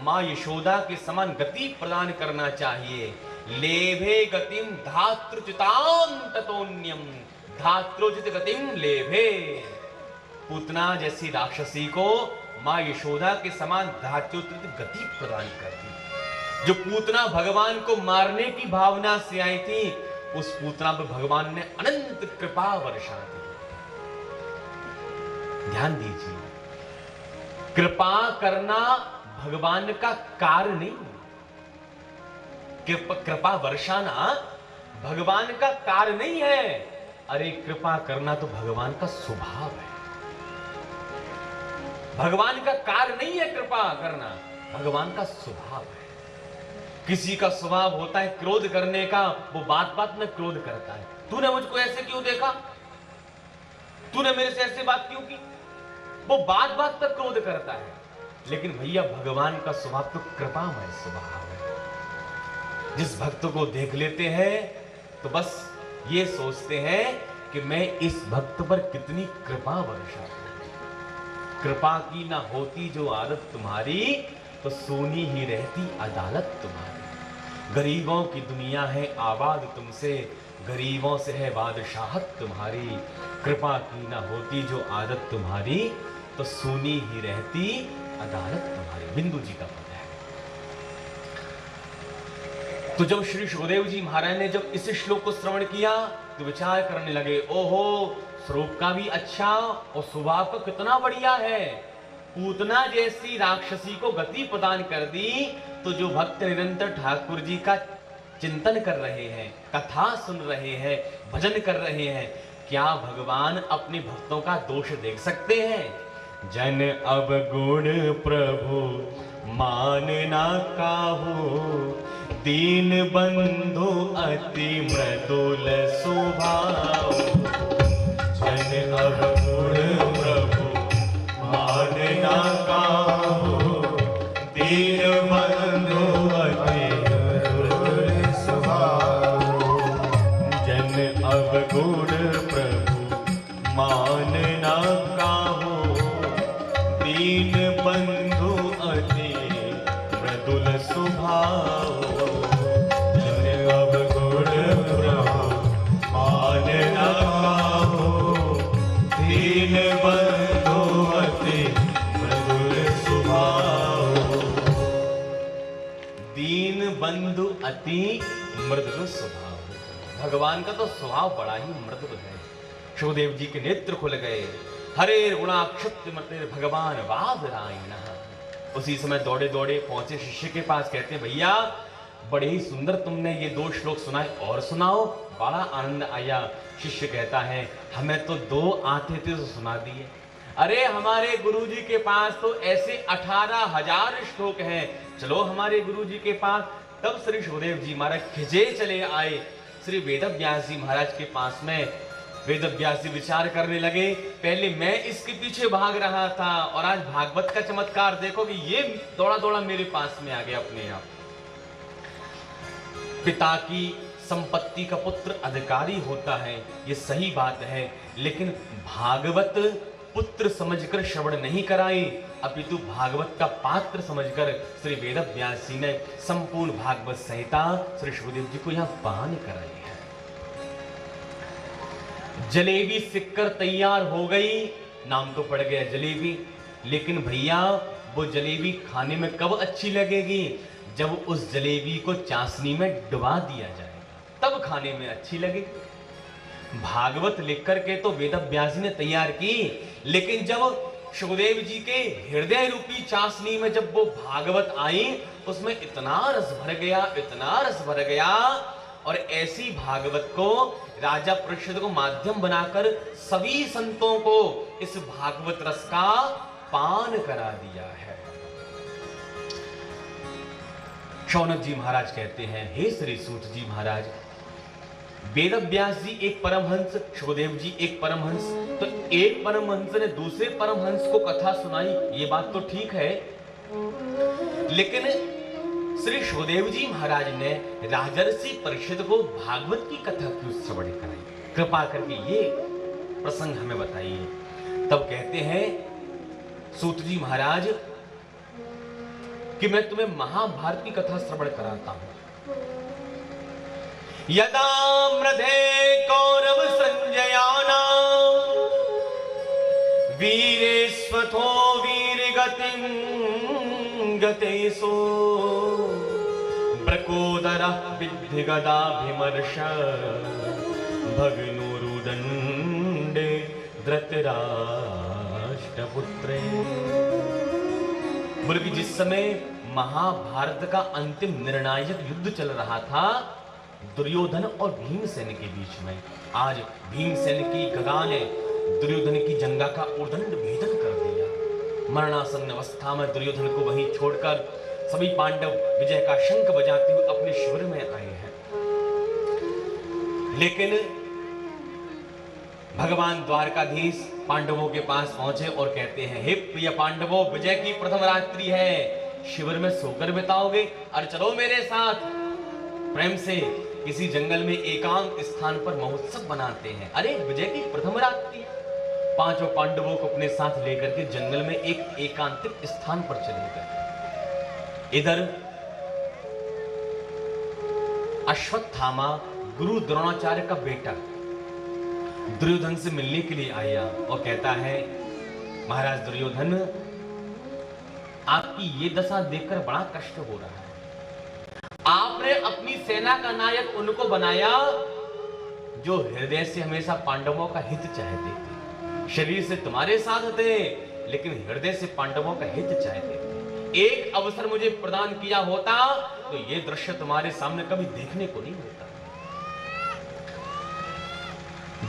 मां यशोदा के समान गति प्रदान करना चाहिए। लेभे गतिम धातृचितां ततोऽन्यं, धात्रोचित गतिम लेभे। पूतना जैसी राक्षसी को मां यशोदा के समान धात्रोचित गति प्रदान करती। जो पूतना भगवान को मारने की भावना से आई थी, उस पूतना पर भगवान ने अनंत कृपा वर्षा दी। ध्यान दीजिए, कृपा करना भगवान का कार्य नहीं, कृपा वर्षाना भगवान का कार्य नहीं है। अरे कृपा करना तो भगवान का स्वभाव है। भगवान का कार्य नहीं है कृपा करना, भगवान का स्वभाव है। किसी का स्वभाव होता है क्रोध करने का, वो बात बात में क्रोध करता है। तूने मुझको ऐसे क्यों देखा, तूने मेरे से ऐसे बात क्यों की, वो बात बात पर क्रोध करता है। लेकिन भैया भगवान का स्वभाव तो कृपामय स्वभाव है। जिस भक्त को देख लेते हैं तो बस ये सोचते हैं कि मैं इस भक्त पर कितनी कृपा वर्षा करूं। कृपा की ना होती जो आदत तुम्हारी, तो सोनी ही रहती अदालत तुम्हारी। गरीबों की दुनिया है आबाद तुमसे, गरीबों से है बादशाहत तुम्हारी। कृपा की ना होती जो आदत तुम्हारी, तो सोनी ही रहती अदालत तुम्हारी। बिंदु जी का पद है। तो जब श्री सुखदेव जी महाराज ने जब इस श्लोक को श्रवण किया तो विचार करने लगे, ओहो, स्वरूप का भी अच्छा और स्वभाव का कितना बढ़िया है। पूतना जैसी राक्षसी को गति प्रदान कर दी, तो जो भक्त निरंतर ठाकुर जी का चिंतन कर रहे हैं, कथा सुन रहे हैं, भजन कर रहे हैं, क्या भगवान अपने भक्तों का दोष देख सकते हैं? जन अवगुण प्रभु मानना काहू, दीन बंधु अति मृदुल स्वभाव। जन अवगुण प्रभु मानना काहू, दीन बंधु अति मृदुल स्वभाव। जन अवगुण प्रभु मानना काहू, दीन बंधु अति मृदुल स्वभाव। जन अवगुण प्रभु बंधु अति मृदुल स्वभाव। भगवान का तो स्वभाव बड़ा ही मृदुल है। सुखदेव जी के नेत्र खुल गए। हरे गुणाक्षिप्त मते भगवान वादरायणः। उसी समय दौड़े दौड़े पहुंचे शिष्य के पास, कहते भैया बड़े ही सुंदर तुमने ये 2 श्लोक सुनाए, और सुनाओ। बड़ा आनंद आया। शिष्य कहता है हमें तो 2 आते थे तो सुना दिए। अरे हमारे गुरुजी के पास तो ऐसे 18,000 श्लोक हैं, चलो हमारे गुरुजी के पास। तब श्री सुखदेव जी महाराज खिजे चले आए श्री वेदव्यास जी महाराज के पास में। वेदव्यास जी विचार करने लगे, पहले मैं इसके पीछे भाग रहा था और आज भागवत का चमत्कार देखो कि ये दौड़ा दौड़ा मेरे पास में आ गया अपने आप। पिता की संपत्ति का पुत्र अधिकारी होता है, ये सही बात है, लेकिन भागवत पुत्र समझकर श्रवण नहीं कराई, अपितु भागवत का पात्र समझकर श्री वेदव्यास जी ने संपूर्ण भागवत संहिता श्री सुखदेव जी को यहां पान कराई है। जलेबी सिककर तैयार हो गई, नाम तो पड़ गया जलेबी, लेकिन भैया वो जलेबी खाने में कब अच्छी लगेगी? जब उस जलेबी को चाशनी में डुबा दिया जाएगा, तब खाने में अच्छी लगेगी। भागवत लिख करके तो वेदव्यास ने तैयार की, लेकिन जब सुखदेव जी के हृदय रूपी चाशनी में जब वो भागवत आई, उसमें इतना रस भर गया, इतना रस भर गया, और ऐसी भागवत को राजा परीक्षित को माध्यम बनाकर सभी संतों को इस भागवत रस का पान करा दिया है। शौनक जी महाराज कहते हैं, हे श्री सूत जी महाराज, वेदव्यास जी एक परमहंस, सुखदेव जी एक परमहंस, तो एक परमहंस ने दूसरे परमहंस को कथा सुनाई, ये बात तो ठीक है, लेकिन श्री सुखदेव जी महाराज ने राजर्षि परीक्षित को भागवत की कथा क्यों श्रवण कराई? कृपा करके ये प्रसंग हमें बताइए। तब कहते हैं सूत जी महाराज कि मैं तुम्हें महाभारत की कथा श्रवण कराता हूं। यदा मृधे कौरव संजयाना वीरेश्वथो वीरगतिं गतेसो प्रकोदरः विद्धि गदाभिमर्श भग्नुरुदण्डे धृतराष्ट्रपुत्रे। बोले कि जिस समय महाभारत का अंतिम निर्णायक युद्ध चल रहा था दुर्योधन और भीमसेन के बीच में, आज भीमसेन की गदा ने दुर्योधन की जंगा का उर्दंड भेदन कर दिया। मरणासन्न अवस्था में दुर्योधन को वहीं छोड़कर सभी पांडव विजय का शंख बजाते हुए अपने शिविर में आए हैं। लेकिन भगवान द्वारकाधीश पांडवों के पास पहुंचे और कहते हैं, हे प्रिय पांडवों, विजय की प्रथम रात्रि है, शिविर में सोकर बिताओगे? अरे चलो मेरे साथ, प्रेम से किसी जंगल में एकांत स्थान पर महोत्सव बनाते हैं। अरे विजय की प्रथम रात्रि। पांचों पांडवों को अपने साथ लेकर के जंगल में एक एकांतिक स्थान पर चले गए। इधर अश्वत्थामा गुरु द्रोणाचार्य का बेटा दुर्योधन से मिलने के लिए आया और कहता है, महाराज दुर्योधन, आपकी ये दशा देखकर बड़ा कष्ट हो रहा है। आपने अपनी सेना का नायक उनको बनाया जो हृदय से हमेशा पांडवों का हित चाहते थे। शरीर से तुम्हारे साथ थे, लेकिन हृदय से पांडवों का हित चाहते थे। एक अवसर मुझे प्रदान किया होता तो ये दृश्य तुम्हारे सामने कभी देखने को नहीं होता।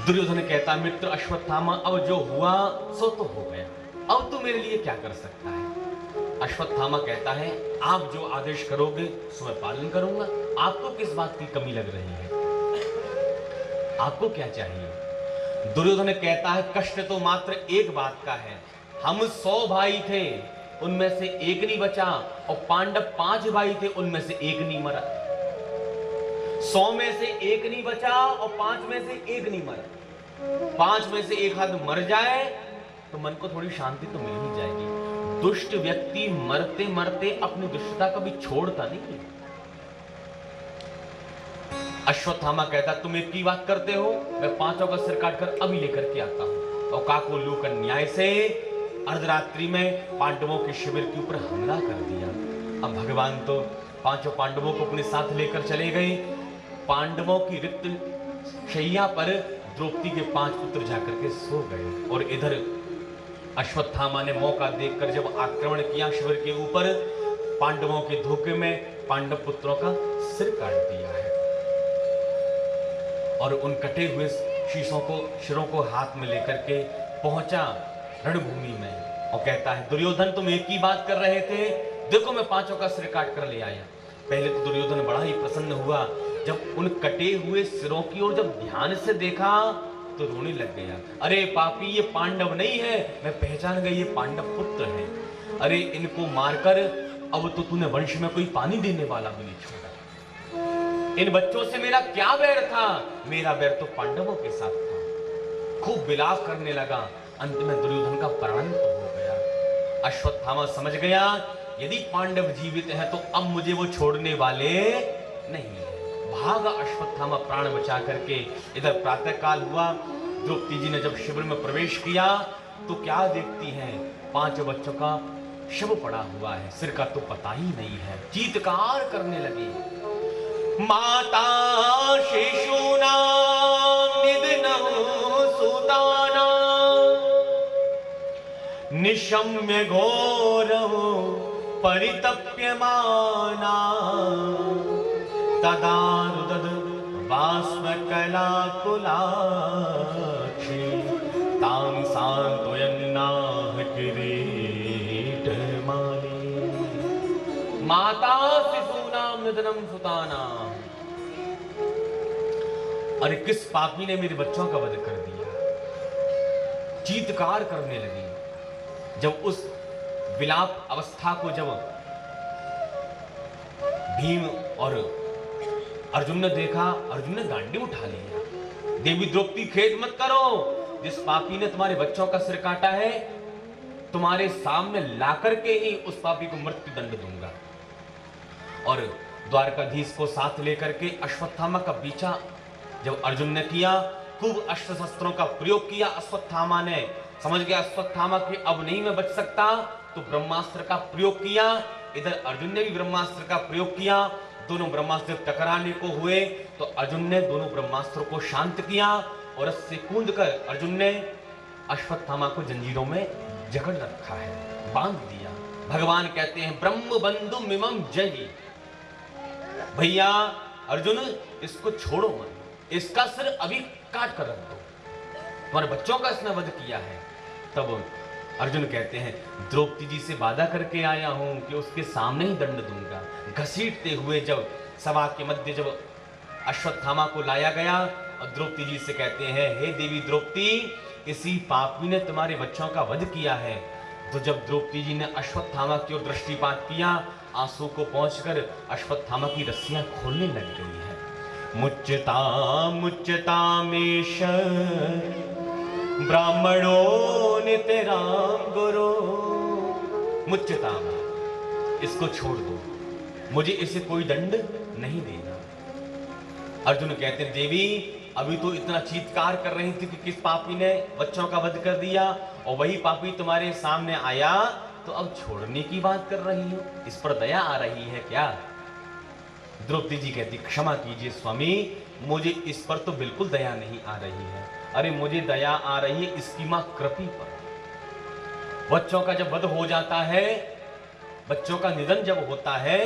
दुर्योधन कहता, मित्र अश्वत्थामा, अब जो हुआ सो तो हो गया, अब तू मेरे लिए क्या कर सकता है? अश्वत्थामा कहता है, आप जो आदेश करोगे सो मैं पालन करूंगा। आपको किस बात की कमी लग रही है? आपको क्या चाहिए? दुर्योधन कहता है, कष्ट तो मात्र एक बात का है, हम 100 भाई थे, उनमें से एक नहीं बचा, और पांडव 5 भाई थे, उनमें से एक नहीं मरा। 100 में से एक नहीं बचा और 5 में से एक नहीं मरा। 5 में से एक आदमी मर जाए तो मन को थोड़ी शांति तो मिल ही जाएगी। दुष्ट व्यक्ति मरते मरते अपनी दुष्टता कभी छोड़ता नहीं। अश्वत्थामा कहता, तुम एक की बात करते हो, मैं 5 का सिर काटकर अभी लेकर के आता हूं। और काकोलू का न्याय से अर्धरात्रि में पांडवों के शिविर के ऊपर हमला कर दिया। अब भगवान तो पांचों पांडवों को अपने साथ लेकर चले गए। पांडवों की रिक्त शैया पर द्रौपदी के 5 पुत्र जाकर के सो गए और इधर अश्वत्थामा ने मौका देखकर जब आक्रमण किया शिविर के ऊपर, पांडवों के धोखे में पांडव पुत्रों का सिर काट दिया है और उन कटे हुए शिरों को हाथ में लेकर के पहुंचा रणभूमि में और कहता है, दुर्योधन तुम एक ही बात कर रहे थे, देखो मैं 5 का सिर काट कर ले आया। पहले तो दुर्योधन बड़ा ही प्रसन्न हुआ, जब उन कटे हुए सिरों की ओर जब ध्यान से देखा तो रोने लग गया। अरे पापी, ये पांडव नहीं है, मैं पहचान गई ये पांडव पुत्र है। अरे इनको मारकर अब तो तूने वंश में कोई पानी देने वाला भी नहीं छोड़ा। इन बच्चों से मेरा क्या बैर था? मेरा बैर तो पांडवों के साथ था। खूब विलाप करने लगा। अंत में दुर्योधन का प्राण तो हो गया। अश्वत्थामा समझ गया यदि पांडव जीवित हैं तो अब मुझे वो छोड़ने वाले नहीं है। भागा अश्वत्थामा प्राण बचा करके। इधर प्रातः काल हुआ, द्रौपदी जी ने जब शिविर में प्रवेश किया तो क्या देखती हैं, 5 बच्चों का शव पड़ा हुआ है, सिर का तो पता ही नहीं है। चीत्कार करने लगी, माता शिशूनां निधनं सुतानां निशम्य घोरं परितप्यमाना तदा रुदद बाष्पकलाकुलाक्षी तां सान्त्वयन्नाह किरीटमाली। माता शिशूनां निधनं सुतानां। अरे किस पापी ने मेरे बच्चों का वध कर दिया? चीत्कार करने लगी। जब उस विलाप अवस्था को जब भीम और अर्जुन ने देखा, अर्जुन ने गांडी उठा लिया। देवी द्रौपदी खेद मत करो, जिस पापी ने तुम्हारे बच्चों का सिर काटा है तुम्हारे सामने लाकर के ही उस पापी को मृत्यु दंड दूंगा। और द्वारकाधीश को साथ लेकर के अश्वत्थामा का पीछा जब अर्जुन ने किया, खूब अस्त्र शस्त्रों का प्रयोग किया। अश्वत्थामा ने समझ गया अश्वत्थामा कि अब नहीं मैं बच सकता, तो ब्रह्मास्त्र का प्रयोग किया। इधर अर्जुन ने भी ब्रह्मास्त्र का प्रयोग किया। दोनों ब्रह्मास्त्र टकराने को हुए तो अर्जुन ने दोनों ब्रह्मास्त्रों को शांत किया और उससे कूदकर अर्जुन ने अश्वत्थामा को जंजीरों में जकड़ रखा है, बांध दिया। भगवान कहते हैं ब्रह्म बंधु मिमं जयी। भैया अर्जुन इसको छोड़ो मत, इसका सिर अभी काट कर रख दो, तुम्हारे बच्चों का इसने वध किया है। तब अर्जुन कहते हैं द्रौपदी जी से वादा करके आया हूं कि उसके सामने ही दंड दूंगा। घसीटते हुए जब सभा के मध्य जब अश्वत्थामा को लाया गया और द्रौपदी जी से कहते हैं, हे देवी द्रौपदी, इसी पापी ने तुम्हारे बच्चों का वध किया है। तो जब द्रौपदी जी ने अश्वत्थामा की ओर दृष्टिपात किया, आंसू को पहुंचकर अश्वत्थामा की रस्सियां खोलने लग गई है। मुच्यता मुच्यतामेश ब्राह्मणो नितराम गुरु। मुच्यताम, इसको छोड़ दो, मुझे इसे कोई दंड नहीं देना। अर्जुन कहते हैं देवी अभी तो इतना चीत्कार कर रही थी कि किस पापी ने बच्चों का वध कर दिया, और वही पापी तुम्हारे सामने आया तो अब छोड़ने की बात कर रही हो, इस पर दया आ रही है क्या? द्रौपदी जी कहती क्षमा कीजिए स्वामी, मुझे इस पर तो बिल्कुल दया नहीं आ रही है। अरे मुझे दया आ रही है इसकी मां कृपी पर। बच्चों का जब वध हो जाता है, बच्चों का निधन जब होता है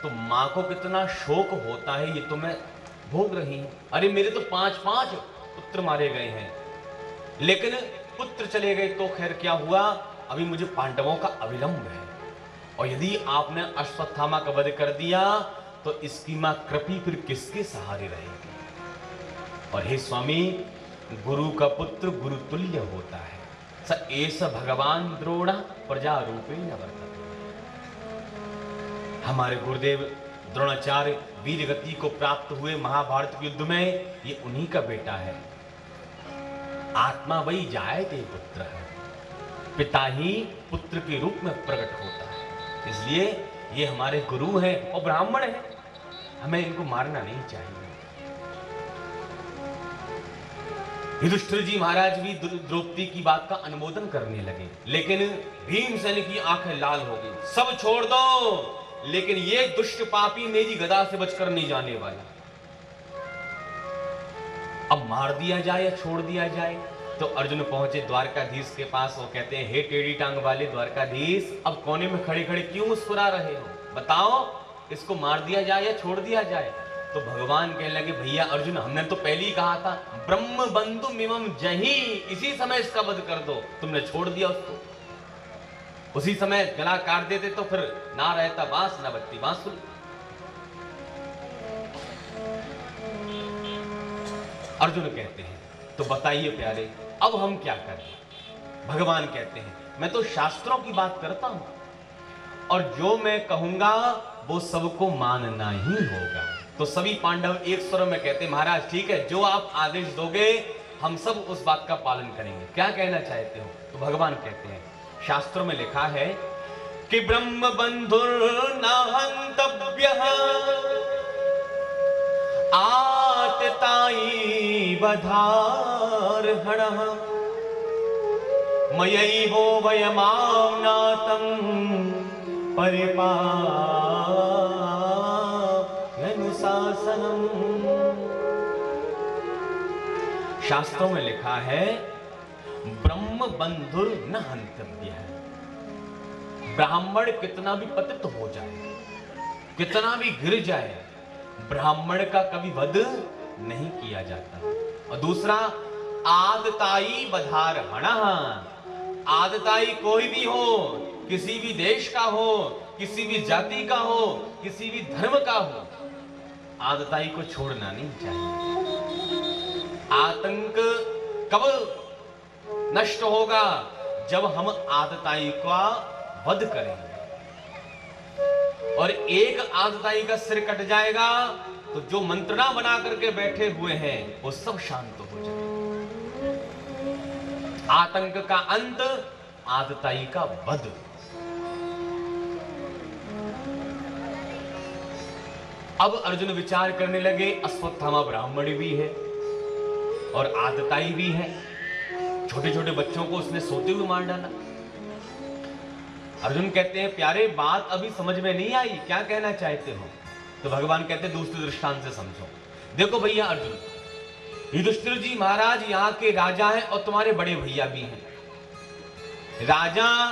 तो मां को कितना शोक होता है, ये तो मैं भोग रही हूं। अरे मेरे तो 5 पुत्र मारे गए हैं, लेकिन पुत्र चले गए तो खैर क्या हुआ, अभी मुझे पांडवों का अविलंब है। और यदि आपने अश्वत्थामा का वध कर दिया तो इसकी मां कृपी फिर किसके सहारे रहेगी? और हे स्वामी, गुरु का पुत्र गुरु तुल्य होता है। स एष भगवान द्रोण प्रजा रूपेण वर्तते। हमारे गुरुदेव द्रोणाचार्य वीर गति को प्राप्त हुए महाभारत के युद्ध में, ये उन्हीं का बेटा है। आत्मा वही जाए के पुत्र है, पिता ही पुत्र के रूप में प्रकट होता है। इसलिए ये हमारे गुरु हैं और ब्राह्मण हैं, हमें इनको मारना नहीं चाहिए। युधिष्ठिर जी महाराज भी द्रौपदी की बात का अनुमोदन करने लगे, लेकिन भीमसेन की आंखें लाल हो गई। सब छोड़ दो, लेकिन ये दुष्ट पापी मेरी गदा से बचकर नहीं जाने वाला। अब मार दिया जाए या छोड़ दिया जाए? तो अर्जुन पहुंचे द्वारकाधीश के पास। वो कहते हैं, हे टेढ़ी टांग वाले द्वारकाधीश, अब कोने में खड़े खड़े क्यों मुस्कुरा रहे हो? बताओ, इसको मार दिया जाए या छोड़ दिया जाए? तो भगवान कहने लगे, भैया अर्जुन, हमने तो पहले ही कहा था, ब्रह्म बंधु मिमम जही, इसी समय इसका वध कर दो। तुमने छोड़ दिया उसको। उसी समय गला काट देते तो फिर ना रहता बांस ना बजती बांसुरी। अर्जुन कहते हैं, तो बताइए प्यारे, अब हम क्या करें? भगवान कहते हैं, मैं तो शास्त्रों की बात करता हूं और जो मैं कहूंगा वो सबको मानना ही होगा। तो सभी पांडव एक स्वर में कहते, महाराज ठीक है, जो आप आदेश दोगे हम सब उस बात का पालन करेंगे। क्या कहना चाहते हो? तो भगवान कहते हैं, शास्त्रों में लिखा है कि ब्रह्म बंधुर्न हन्तव्यः आततायी बधार्हणः मयैवो वयमानातं परिपालयनुशासनम्। शास्त्रों में लिखा है, ब्रह्म बंधुर न हंतव्य है। ब्राह्मण कितना भी पतित हो जाए, कितना भी गिर जाए, ब्राह्मण का कभी वध नहीं किया जाता। और दूसरा, आदताई बधारहणः, आदताई कोई भी हो, किसी भी देश का हो, किसी भी जाति का हो, किसी भी धर्म का हो, आदताई को छोड़ना नहीं चाहिए। आतंक कब नष्ट होगा? जब हम आदताई का वध करेंगे। और एक आदताई का सिर कट जाएगा तो जो मंत्रणा बना करके बैठे हुए हैं वो सब शांत हो जाए। आतंक का अंत, आदताई का वध। अब अर्जुन विचार करने लगे, अश्वत्थामा ब्राह्मण भी है और आदताई भी है। छोटे छोटे बच्चों को उसने सोते हुए मार डाला। अर्जुन कहते हैं, प्यारे बात अभी समझ में नहीं आई, क्या कहना चाहते हो? तो भगवान कहते हैं, दूसरे दृष्टांत से समझो। देखो भैया अर्जुन, युधिष्ठिर जी महाराज यहाँ के राजा हैं और तुम्हारे बड़े भैया भी हैं। राजा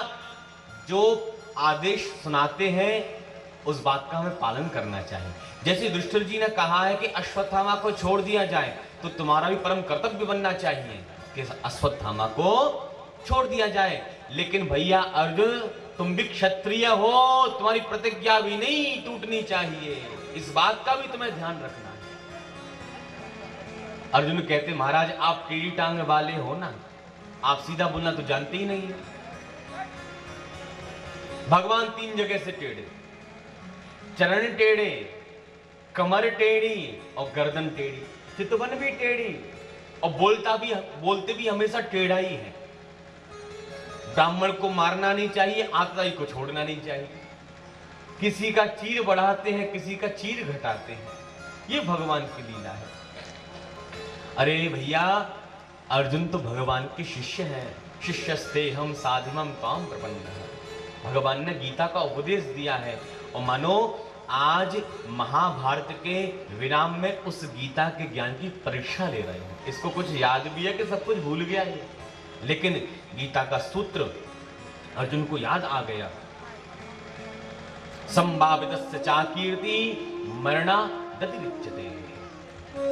जो आदेश सुनाते हैं उस बात का हमें पालन करना चाहिए। जैसे युधिष्ठिर जी ने कहा है कि अश्वत्थामा को छोड़ दिया जाए, तो तुम्हारा भी परम कर्तव्य बनना चाहिए कि अश्वत्थामा को छोड़ दिया जाए। लेकिन भैया अर्जुन, तुम भी क्षत्रिय हो, तुम्हारी प्रतिज्ञा भी नहीं टूटनी चाहिए। इस बात का भी तुम्हें ध्यान रखना है। अर्जुन कहते, महाराज आप टेढ़ी टांग वाले हो ना, आप सीधा बोलना तो जानते ही नहीं। भगवान तीन जगह से टेढ़े, चरण टेढ़े, कमर टेढ़ी और गर्दन टेढ़ी, चितवन भी टेढ़ी और बोलते भी हमेशा टेढ़ा ही है। ब्राह्मण को मारना नहीं चाहिए, आदताई को छोड़ना नहीं चाहिए। किसी का चीर बढ़ाते हैं, किसी का चीर घटाते हैं। ये भगवान की लीला है। अरे भैया, अर्जुन तो भगवान के शिष्य हैं। शिष्यस्ते हम साधिमम ताम प्रपन्नः। भगवान ने गीता का उपदेश दिया है और मानो आज महाभारत के विराम में उस गीता के ज्ञान की परीक्षा ले रहे हैं। इसको कुछ याद भी है कि सब कुछ भूल गया है, लेकिन गीता का सूत्र अर्जुन को याद आ गया। संभावितस्य चाकीर्ति मरणा दतिरिच्यते।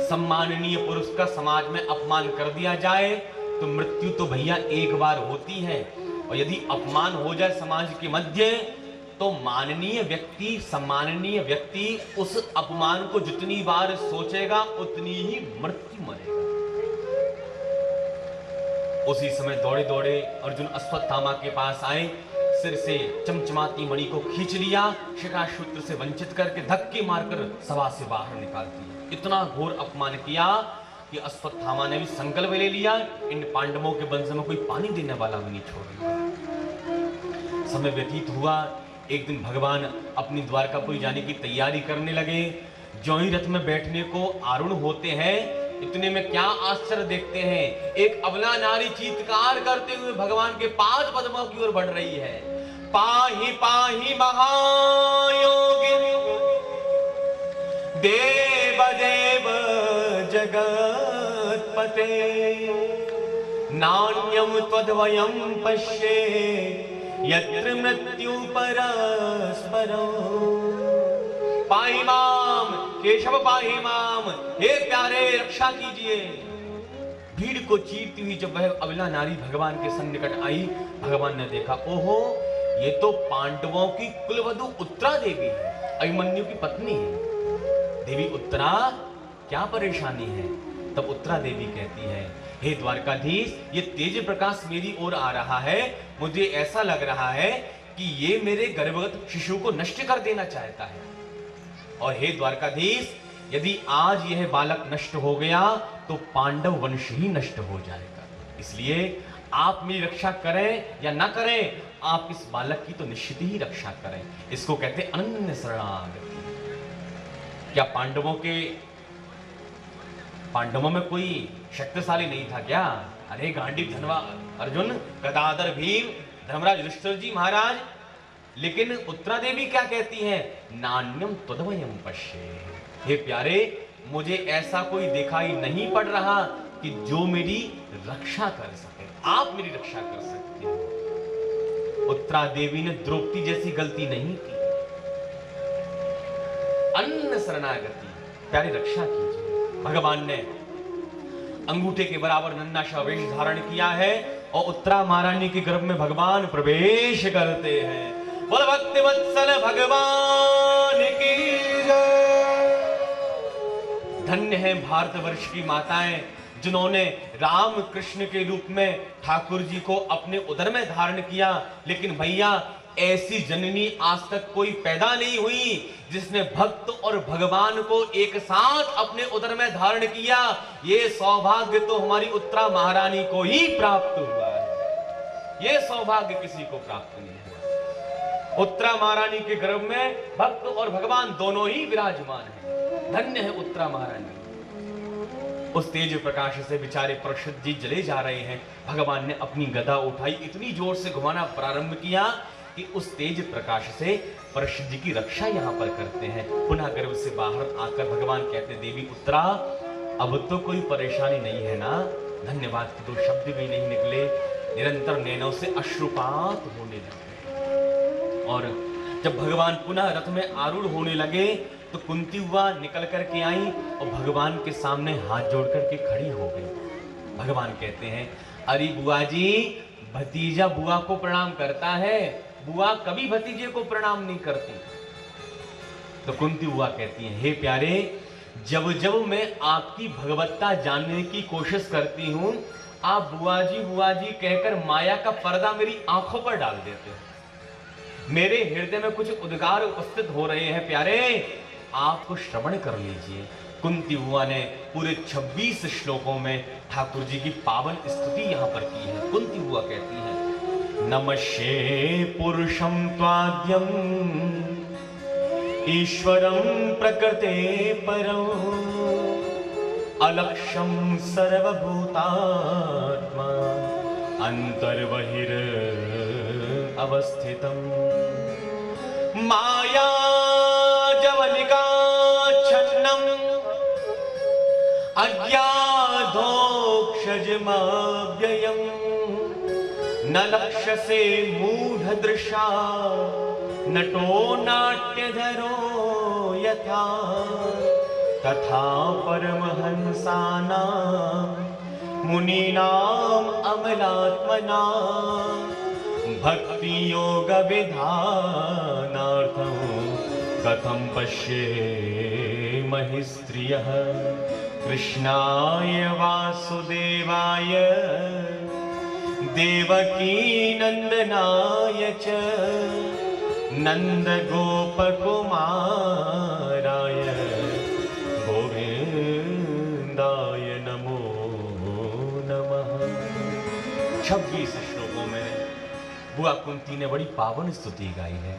सम्माननीय पुरुष का समाज में अपमान कर दिया जाए तो मृत्यु तो भैया एक बार होती है, और यदि अपमान हो जाए समाज के मध्य तो माननीय व्यक्ति, सम्माननीय व्यक्ति उस अपमान को जितनी बार सोचेगा उतनी ही मृत्यु मरेगा। उसी समय दौड़े दौड़े अर्जुन अश्वत्थामा के पास आए, सिर से चमचमाती मणि को खींच लिया, शिखासूत्र से वंचित करके धक्के मारकर सभा से बाहर निकाल दिया। इतना घोर अपमान किया कि अश्वत्थामा ने भी संकल्प ले लिया, इन पांडवों के वंश में कोई पानी देने वाला भी नहीं छोड़ेगा। समय व्यतीत हुआ। एक दिन भगवान अपनी द्वारकापुरी जाने की तैयारी करने लगे। जो ही रथ में बैठने को आरूढ़ होते हैं, इतने में क्या आश्चर्य देखते हैं, एक अबला नारी चीत्कार करते हुए भगवान के पांच पद्मों की ओर बढ़ रही है। पाहि पाहि महायोग जगते नान्यम त्वद्वयं पश्ये यत्र मृत्यु परस्परं। पाहि माम केशव पाहि माम, हे प्यारे रक्षा कीजिए। भीड़ को चीरती हुई जब वह अबला नारी भगवान के सन्निकट आई, भगवान ने देखा, ओहो ये तो पांडवों की कुलवधु उत्तरा देवी है, अभिमन्यु की पत्नी है। देवी उत्तरा क्या परेशानी है? तब उत्तरा देवी कहती है, हे द्वारकाधीश, ये तेज प्रकाश मेरी ओर आ रहा है, मुझे ऐसा लग रहा है कि ये मेरे गर्भवत शिशु को नष्ट कर देना चाहता है। और हे द्वारकाधीश, यदि आज यह बालक नष्ट हो गया तो पांडव वंश ही नष्ट हो जाएगा। इसलिए आप मेरी रक्षा करें या ना करें, आप इस बालक की तो निश्चित ही रक्षा करें। इसको कहते अनन्य शरणागति। क्या पांडवों में कोई शक्तिशाली नहीं था क्या? अरे गांडीव, धनवा, अर्जुन, गदाधर, भीम, धर्मराज, युधिष्ठिर जी महाराज। लेकिन उत्तरा देवी क्या कहती है? नान्यम त्वद्वयं पश्ये। हे प्यारे, मुझे ऐसा कोई दिखाई नहीं पड़ रहा कि जो मेरी रक्षा कर सके। आप मेरी रक्षा कर सकते हो। उत्तरा देवी ने द्रौपदी जैसी गलती नहीं की। अनन्य शरणागति, प्यारी रक्षा कीजिए। भगवान ने अंगूठे के बराबर नन्हा सा वेश धारण किया है और उत्तरा महारानी के गर्भ में भगवान प्रवेश करते हैं। बोल भक्ति वत्सल भगवान की जय। धन्य है भारतवर्ष की माताएं जिन्होंने राम कृष्ण के रूप में ठाकुर जी को अपने उदर में धारण किया। लेकिन भैया, ऐसी जननी आज तक कोई पैदा नहीं हुई जिसने भक्त और भगवान को एक साथ अपने उदर में धारण किया। ये सौभाग्य तो हमारी उत्तरा महारानी को ही प्राप्त हुआ है। ये सौभाग्य किसी को प्राप्त नहीं हुआ। उत्तरा महारानी के गर्भ में भक्त और भगवान दोनों ही विराजमान हैं। धन्य है उत्तरा महारानी। उस तेज प्रकाश से बेचारे परीक्षित जी जले जा रहे हैं। भगवान ने अपनी गदा उठाई, इतनी जोर से घुमाना प्रारंभ किया कि उस तेज प्रकाश से परीक्षित जी की रक्षा यहाँ पर करते हैं। पुनः गर्भ से बाहर आकर भगवान कहते, देवी उत्तरा, अब तो कोई परेशानी नहीं है ना? धन्यवाद के दो शब्द भी नहीं निकले। निरंतर नैनों से अश्रुपात होने लगे। और जब भगवान पुनः रथ में आरूढ़ होने लगे तो कुंती बुआ निकल करके आई और भगवान के सामने हाथ जोड़ करके खड़ी हो गई। भगवान कहते हैं, अरे बुआ जी, भतीजा बुआ को प्रणाम करता है, बुआ कभी भतीजे को प्रणाम नहीं करती। तो कुंती बुआ कहती है, हे प्यारे, जब जब मैं आपकी भगवत्ता जानने की कोशिश करती हूं, आप बुआ जी कहकर माया का पर्दा मेरी आंखों पर डाल देते हो। मेरे हृदय में कुछ उद्गार उपस्थित हो रहे हैं प्यारे, आपको श्रवण कर लीजिए। कुंती बुआ ने पूरे 26 श्लोकों में ठाकुर जी की पावन स्तुति यहाँ पर की है। कुंती बुआ कहती है, नमस्ये पुरुषं त्वाद्यं ईश्वरं प्रकृते परं अलक्ष्यं सर्वभूतात्मा अंतर्बहिर् अवस्थितं माया जवनिका छन्नम अज्ञाधोक्षजमाव्ययम् न लक्ष्यसे मूढ़दृशा नटो नाट्यधरो यथा तथा परमहंसानां मुनीनाम् अमलात्मनां भक्ति योग विधानार्थं कथं पश्येमहि स्त्रियः कृष्णाय वासुदेवाय देवकी नंदनाय च नंद गोपकुमाराय गोविंदाय नमो नमः। 26 श्लोकों में बुआ कुंती ने बड़ी पावन स्तुति गाई है।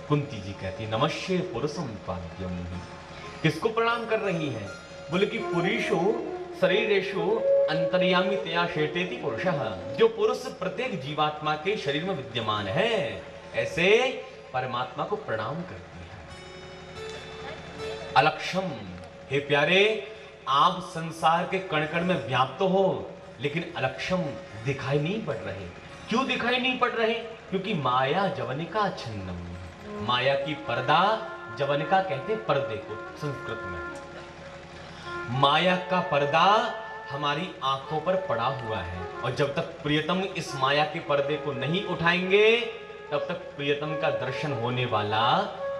कुंती जी कहती, नमस्ये पुरुषं पाद्यम। किसको प्रणाम कर रही हैं? बोले कि पुरुषो शरीरेषु अंतर्यामी तया शेतेति पुरुषः, जो पुरुष प्रत्येक जीवात्मा के शरीर में विद्यमान है, ऐसे परमात्मा को प्रणाम करती है। अलक्षम, हे प्यारे, आप संसार के कण कण में व्याप्त हो, लेकिन अलक्षम दिखाई नहीं पड़ रहे। क्यों दिखाई नहीं पड़ रहे? क्योंकि माया जवनिका छिन्नम, माया की पर्दा, जवनिका कहते पर्दे को संस्कृत में। माया का पर्दा हमारी आंखों पर पड़ा हुआ है, और जब तक प्रियतम इस माया के पर्दे को नहीं उठाएंगे, तब तक प्रियतम का दर्शन होने वाला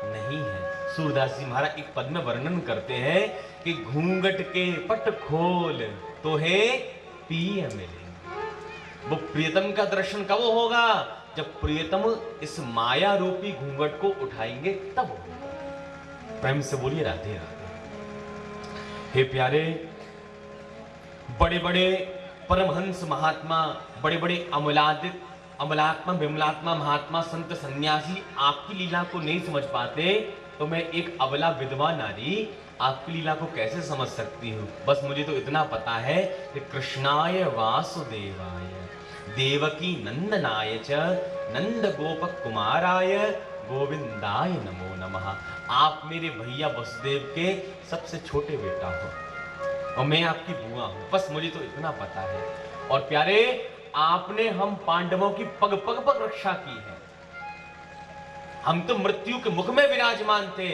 नहीं है। सूरदास जी महाराज एक पद में वर्णन करते हैं कि घूंघट के पट खोल तो है पिय मिले। वो प्रियतम का दर्शन कब होगा? जब प्रियतम इस माया रूपी घूंघट को उठाएंगे तब होगा। प्रेम से बोलिए राधे राधे। हे प्यारे, बड़े बड़े परमहंस महात्मा, बड़े बड़े अमलात्मा विमलात्मा महात्मा संत सन्यासी आपकी लीला को नहीं समझ पाते, तो मैं एक अबला विधवा नारी आपकी लीला को कैसे समझ सकती हूँ? बस मुझे तो इतना पता है कि कृष्णाय वासुदेवाय देवकी नंदनाय च नंद गोप कुमाराय गोविंदाय नमो नमः। आप मेरे भैया वसुदेव के सबसे छोटे बेटा हो और मैं आपकी बुआ हूं, बस मुझे तो इतना पता है। और प्यारे, आपने हम पांडवों की पग पग पर रक्षा की है। हम तो मृत्यु के मुख में विराजमान थे,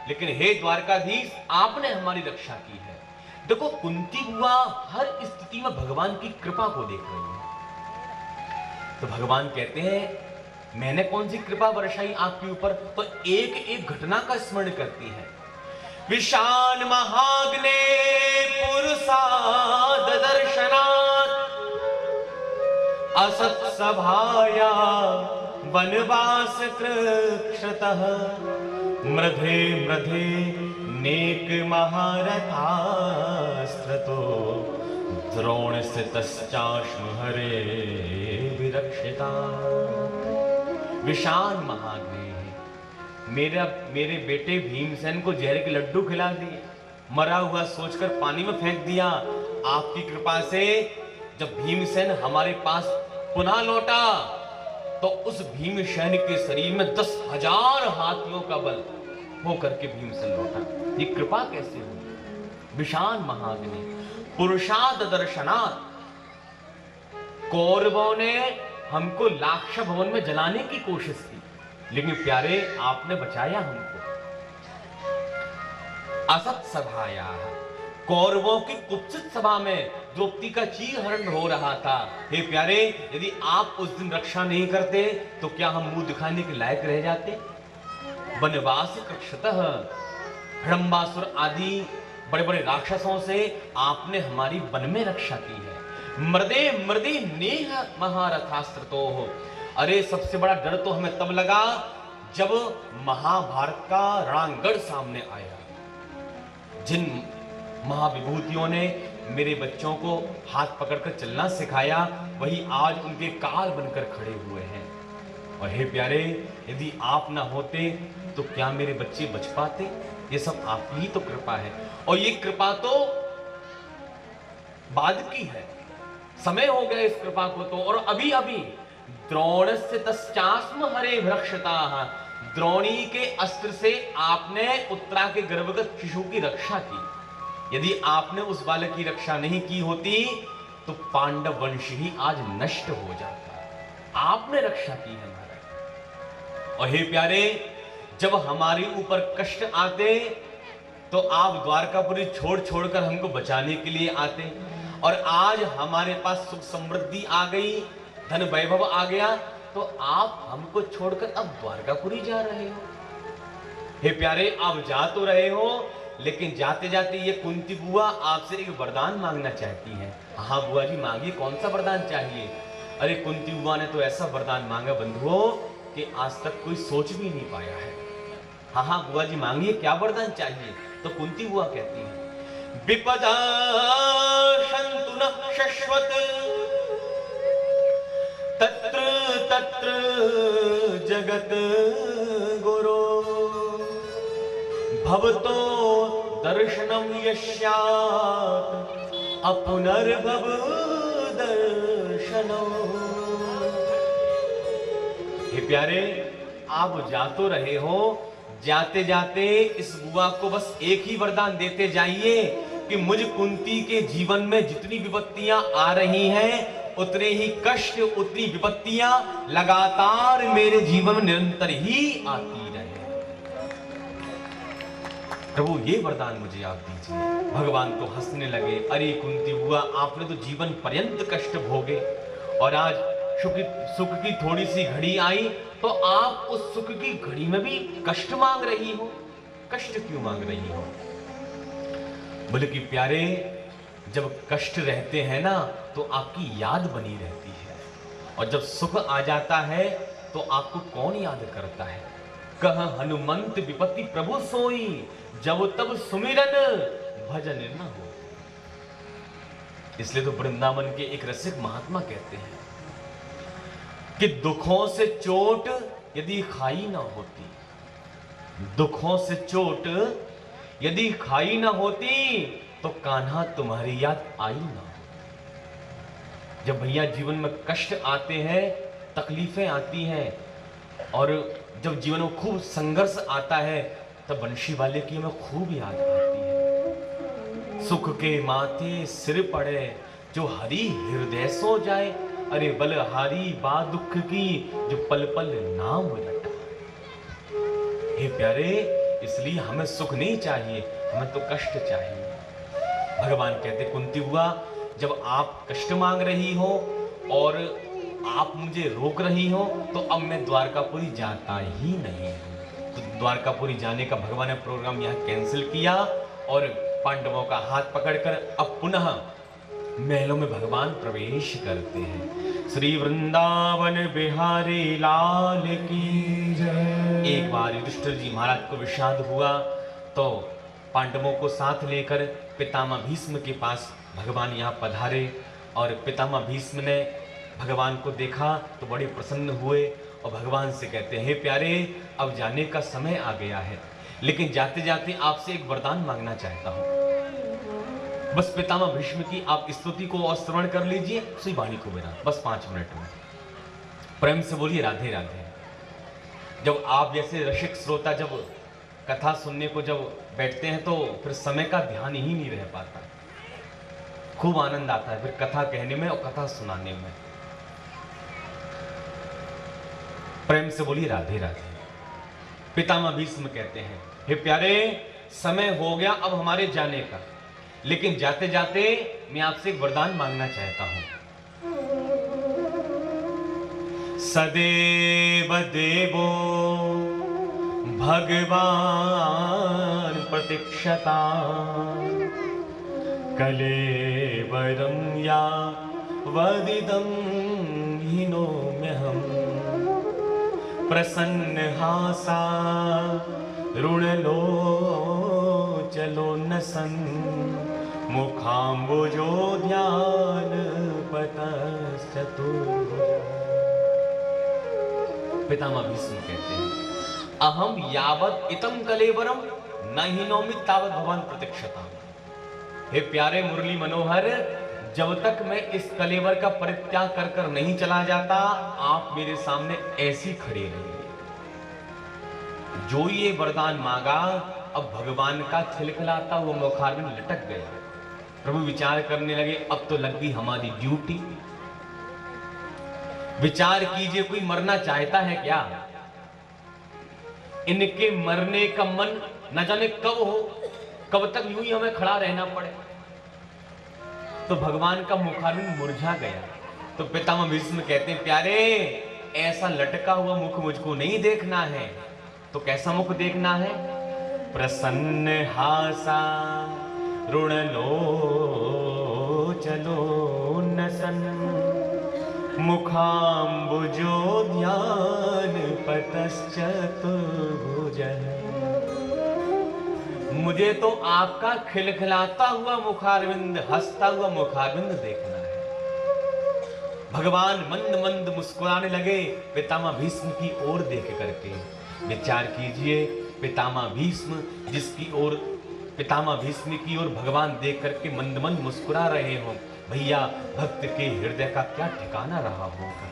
लेकिन हे द्वारकाधीश, आपने हमारी रक्षा की है। देखो, कुंती बुआ हर स्थिति में भगवान की कृपा को देख रही है। तो भगवान कहते हैं, मैंने कौन सी कृपा बरसाई आपके ऊपर? तो एक एक घटना का स्मरण करती है। विशान महाग्ने पुरुषाद दर्शनात् असत सभाया वनवास कृक्षतः मृधे मृधे नेक महारथास्त्रतो द्रोण स्थितश्चाश्म हरे विरक्षिता। विशान महाग्नि है, मेरे बेटे भीमसेन को जहर के लड्डू खिला दिए, मरा हुआ सोचकर पानी में फेंक दिया। आपकी कृपा से जब भीमसेन हमारे पास पुनः लौटा, तो उस भीमसेन के शरीर में 10,000 हाथियों का बल होकर के भीमसेन लौटा। ये कृपा कैसे हुई? विशान महाग्नि पुरुषाद दर्शनात्। कौरवों ने हमको लाक्ष भवन में जलाने की कोशिश की, लेकिन प्यारे आपने बचाया हमको। असत सभाया, कौरवों की कुत्सित सभा में द्रौपदी का चीरहरण हो रहा था। हे प्यारे, यदि आप उस दिन रक्षा नहीं करते तो क्या हम मुंह दिखाने के लायक रह जाते? वनवास कक्षतः, हड़म्बासुर आदि बड़े बड़े राक्षसों से आपने हमारी वन में रक्षा की है। मृदे मृदे नेह महारथास्त्रतो हो। अरे, सबसे बड़ा डर तो हमें तब लगा जब महाभारत का रणांगण सामने आया। जिन महाविभूतियों ने मेरे बच्चों को हाथ पकड़कर चलना सिखाया, वही आज उनके काल बनकर खड़े हुए हैं। और हे प्यारे, यदि आप ना होते तो क्या मेरे बच्चे बच पाते? ये सब आपकी ही तो कृपा है, और ये कृपा तो बाद की है, समय हो गया इस कृपा को तो। और अभी अभी द्रोणस्य तस्चास्म हरे भ्रक्षता, द्रोणी के अस्त्र से आपने उत्तरा के गर्भगत शिशु की रक्षा की। यदि आपने उस बालक की रक्षा नहीं की होती तो पांडव वंश ही आज नष्ट हो जाता। आपने रक्षा की है महाराज। और हे प्यारे, जब हमारे ऊपर कष्ट आते तो आप द्वारकापुरी छोड़ छोड़कर हमको बचाने के लिए आते, और आज हमारे पास सुख समृद्धि आ गई, धन वैभव आ गया, तो आप हमको छोड़कर अब द्वारकापुरी जा रहे हो। हे प्यारे, आप जा तो रहे हो, लेकिन जाते जाते ये कुंती बुआ आपसे एक वरदान मांगना चाहती है। हाँ बुआ जी, मांगिए, कौन सा वरदान चाहिए? अरे, कुंती बुआ ने तो ऐसा वरदान मांगा बंधुओं कि आज तक कोई सोच भी नहीं पाया है। हाँ हाँ बुआ जी, मांगिए, क्या वरदान चाहिए? तो कुंती बुआ कहती है, विपदा शंतु न शश्वत तत्र तत्र जगत गुरो भवतो दर्शनम यस्यात् अपुनर्भव दर्शनो। हे प्यारे, आप जा तो रहे हो, जाते जाते इस बुआ को बस एक ही वरदान देते जाइए कि मुझ कुंती के जीवन में जितनी विपत्तियां आ रही हैं, उतने ही कष्ट, उतनी विपत्तियां लगातार मेरे जीवन में निरंतर ही आती रहे। प्रभु ये वरदान मुझे आप दीजिए। भगवान तो हंसने लगे, अरे कुंती बुआ, आपने तो जीवन पर्यंत कष्ट भोगे और आज सुख की थोड़ी सी घड़ी आई तो आप उस सुख की घड़ी में भी कष्ट मांग रही हो। कष्ट क्यों मांग रही हो? बोले कि प्यारे, जब कष्ट रहते हैं ना तो आपकी याद बनी रहती है, और जब सुख आ जाता है तो आपको कौन याद करता है? कह हनुमंत विपत्ति प्रभु सोई, जब तब सुमिरन भजन न हो। इसलिए तो वृंदावन के एक रसिक महात्मा कहते हैं कि दुखों से चोट यदि खाई ना होती, दुखों से चोट यदि खाई ना होती तो कान्हा तुम्हारी याद आई ना हो। जब भैया जीवन में कष्ट आते हैं, तकलीफें आती हैं, और जब जीवन में खूब संघर्ष आता है, तब बंशी वाले की हमें खूब याद आती है। सुख के माथे सिर पड़े, जो हरि हृदय सो जाए, अरे बलहारी बा दुख की, जो पल पल नाम रटा। हे प्यारे, इसलिए हमें सुख नहीं चाहिए, हमें तो कष्ट चाहिए। भगवान कहते कुंती हुआ, जब आप कष्ट मांग रही हो और आप मुझे रोक रही हो, तो अब मैं द्वारकापुरी जाता ही नहीं हूं। तो द्वारकापुरी जाने का भगवान ने प्रोग्राम यहाँ कैंसिल किया और पांडवों का हाथ पकड़कर अब पुनः महलों में भगवान प्रवेश करते हैं। श्री वृंदावन बिहारी लाल की जय। एक बार युधिष्ठिर जी महाराज को विषाद हुआ तो पांडवों को साथ लेकर पितामह भीष्म के पास भगवान यहाँ पधारे, और पितामह भीष्म ने भगवान को देखा तो बड़े प्रसन्न हुए और भगवान से कहते हैं, हे प्यारे, अब जाने का समय आ गया है, लेकिन जाते जाते आपसे एक वरदान मांगना चाहता हूँ। बस पितामह भीष्म की आप स्तुति को और श्रवण कर लीजिए, उसी वाणी को मेरा बस 5 मिनट में प्रेम से बोलिए राधे राधे। जब आप जैसे रसिक श्रोता जब कथा सुनने को जब बैठते हैं तो फिर समय का ध्यान ही नहीं रह पाता, खूब आनंद आता है फिर कथा कहने में और कथा सुनाने में। प्रेम से बोलिए राधे राधे। पितामह भीष्म कहते हैं, हे प्यारे, समय हो गया अब हमारे जाने का, लेकिन जाते जाते मैं आपसे एक वरदान मांगना चाहता हूं। सदैव देवो भगवान प्रतीक्षता, कलेवरं या वदिदं हिनोम्यहम्, प्रसन्न हासा ऋणलो चलो न सन, मुखाम्बुजो ध्यान पतश्चतुर्भुज। पितामह भीष्म कहते हैं, अहम यावत इतम कलेवरम न हिनोमि तावत भगवान प्रतीक्षता। हे प्यारे मुरली मनोहर, जब तक मैं इस कलेवर का परित्याग कर कर नहीं चला जाता, आप मेरे सामने ऐसी खड़े रहिए। जो ये वरदान मांगा, अब भगवान का खिलखिलाता हुआ मुखारबिंद लटक गया। प्रभु विचार करने लगे, अब तो लग गई हमारी ड्यूटी। विचार कीजिए, कोई मरना चाहता है क्या? इनके मरने का मन न जाने कब हो, कब तक यूं ही हमें खड़ा रहना पड़े। तो भगवान का मुखारबिंद मुरझा गया। तो पितामह भीष्म कहते हैं, प्यारे, ऐसा लटका हुआ मुख मुझको नहीं देखना है। तो कैसा मुख देखना है? प्रसन्न हासा ऋणलो चलो न सन, मुखाम्बुजो ध्यान पतश्चतुर्भुज। मुझे तो आपका खिलखिलाता हुआ मुखारविंद, हंसता हुआ मुखारविंद देखना है। भगवान मंद मंद मुस्कुराने लगे पितामह भीष्म की ओर देख करके। विचार कीजिए, पितामह भीष्म जिसकी ओर पितामह भीष्म की ओर भगवान देख करके मंद मंद मुस्कुरा रहे हो, भैया भक्त के हृदय का क्या ठिकाना रहा होगा।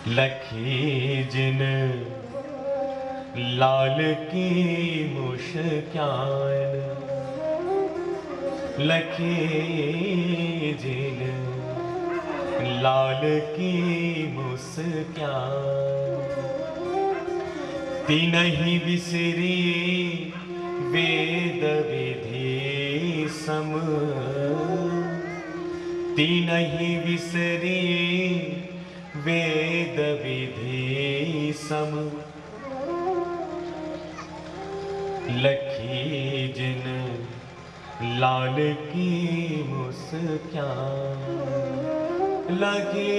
लखी जिन लाल की मुस्कान, लखी जिन लाल की मुस्कान, तिनहि बिसरी वेद विधि सम, तिनहि बिसरी वेद विधि सम, लखी जिन लाल की मुस्कान, लखी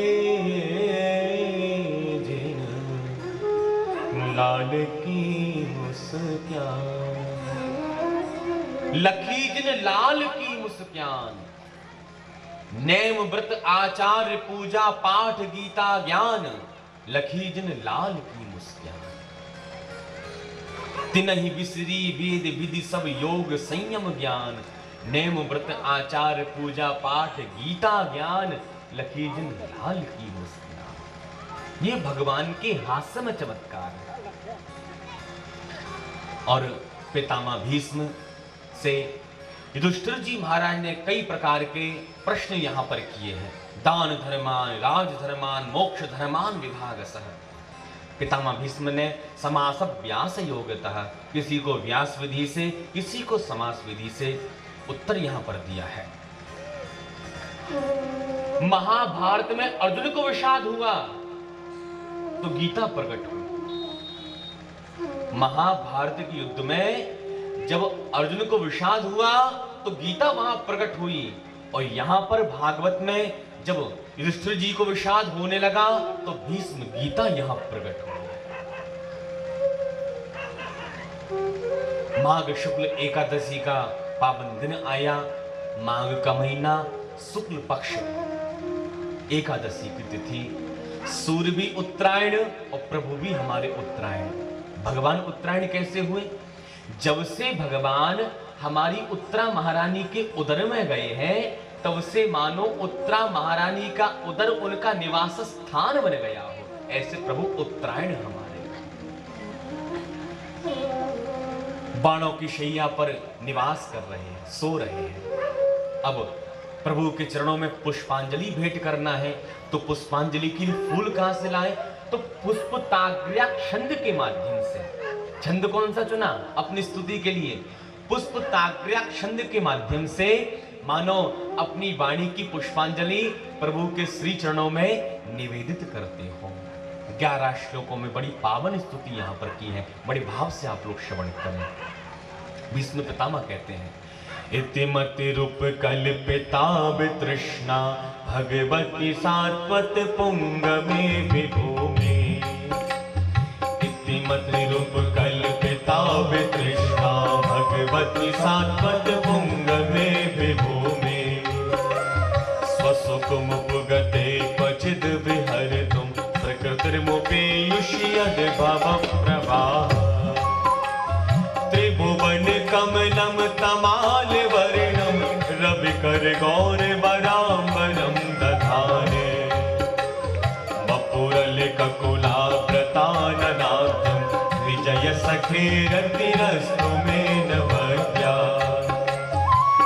जिन लाल की मुस्कान, लखी जिन लाल की मुस्कान, नेम व्रत आचार्य पूजा पाठ गीता ज्ञान, लखी जिन लाल की मुस्कान, तिनहि बिसरी वेद विधि सब योग संयम ज्ञान, नेम व्रत आचार पूजा पाठ गीता ज्ञान, लखी जिन लाल की मुस्कान। ये भगवान के हास्य में चमत्कार है। और पितामह भीष्म से युधिष्ठिर जी महाराज ने कई प्रकार के प्रश्न यहां पर किए हैं। दान धर्मान, राज धर्मान, मोक्ष धर्मान विभागसः। पितामह भीष्म ने समास व्यास योगतः, किसी को व्यास विधि से, किसी को समास विधि से उत्तर यहां पर दिया है। महाभारत में अर्जुन को विषाद हुआ तो गीता प्रकट हुई। महाभारत के युद्ध में जब अर्जुन को विषाद हुआ तो गीता वहां प्रकट हुई। और यहां पर भागवत में जब युधिष्ठिर जी को विषाद होने लगा तो भीष्म गीता यहां प्रकट हुई। माघ शुक्ल एकादशी का पावन दिन आया। माघ का महीना, शुक्ल पक्ष एकादशी की तिथि। सूर्य भी उत्तरायण और प्रभु भी हमारे उत्तरायण। भगवान उत्तरायण कैसे हुए? जब से भगवान हमारी उत्तरा महारानी के उदर में गए हैं तब से मानो उत्तरा महारानी का उदर उनका निवास स्थान बन गया हो, ऐसे प्रभु उत्तरायण हमारे। बाणों की शैया पर निवास कर रहे हैं, सो रहे हैं। अब प्रभु के चरणों में पुष्पांजलि भेंट करना है तो पुष्पांजलि के लिए फूल कहां से लाए? तो पुष्प ताग्र्याक्षंद के माध्यम से। छंद कौन सा चुना अपनी स्तुति के लिए? पुष्प ताग्र्याक्षंद के माध्यम से मानो अपनी वाणी की पुष्पांजलि प्रभु के श्री चरणों में निवेदित करते हो। 11 श्लोकों में बड़ी पावन स्तुति यहाँ पर की है, बड़े भाव से आप लोग श्रवण करें। भीष्म पितामह कहते हैं, इतिमति रूप कल्पिता तृष्णा भगवती सात्वत पुंग में विभूमि। इतिमति रूप कल्पिता तृष्णा भगवती सात्वत पुंग में विभूमि। स्वसुख मुपगते क्वचिद विहरतुम प्रकृतिर्मुपेयुष्यद् भव प्रवाह। त्रिभुवन कमलम तमाल वर्णम रविकर गौर वराम्बरम दधाने। वपुरल ककुलाव्रताननाथम विजय सखेरतिरस्तु में नवद्या।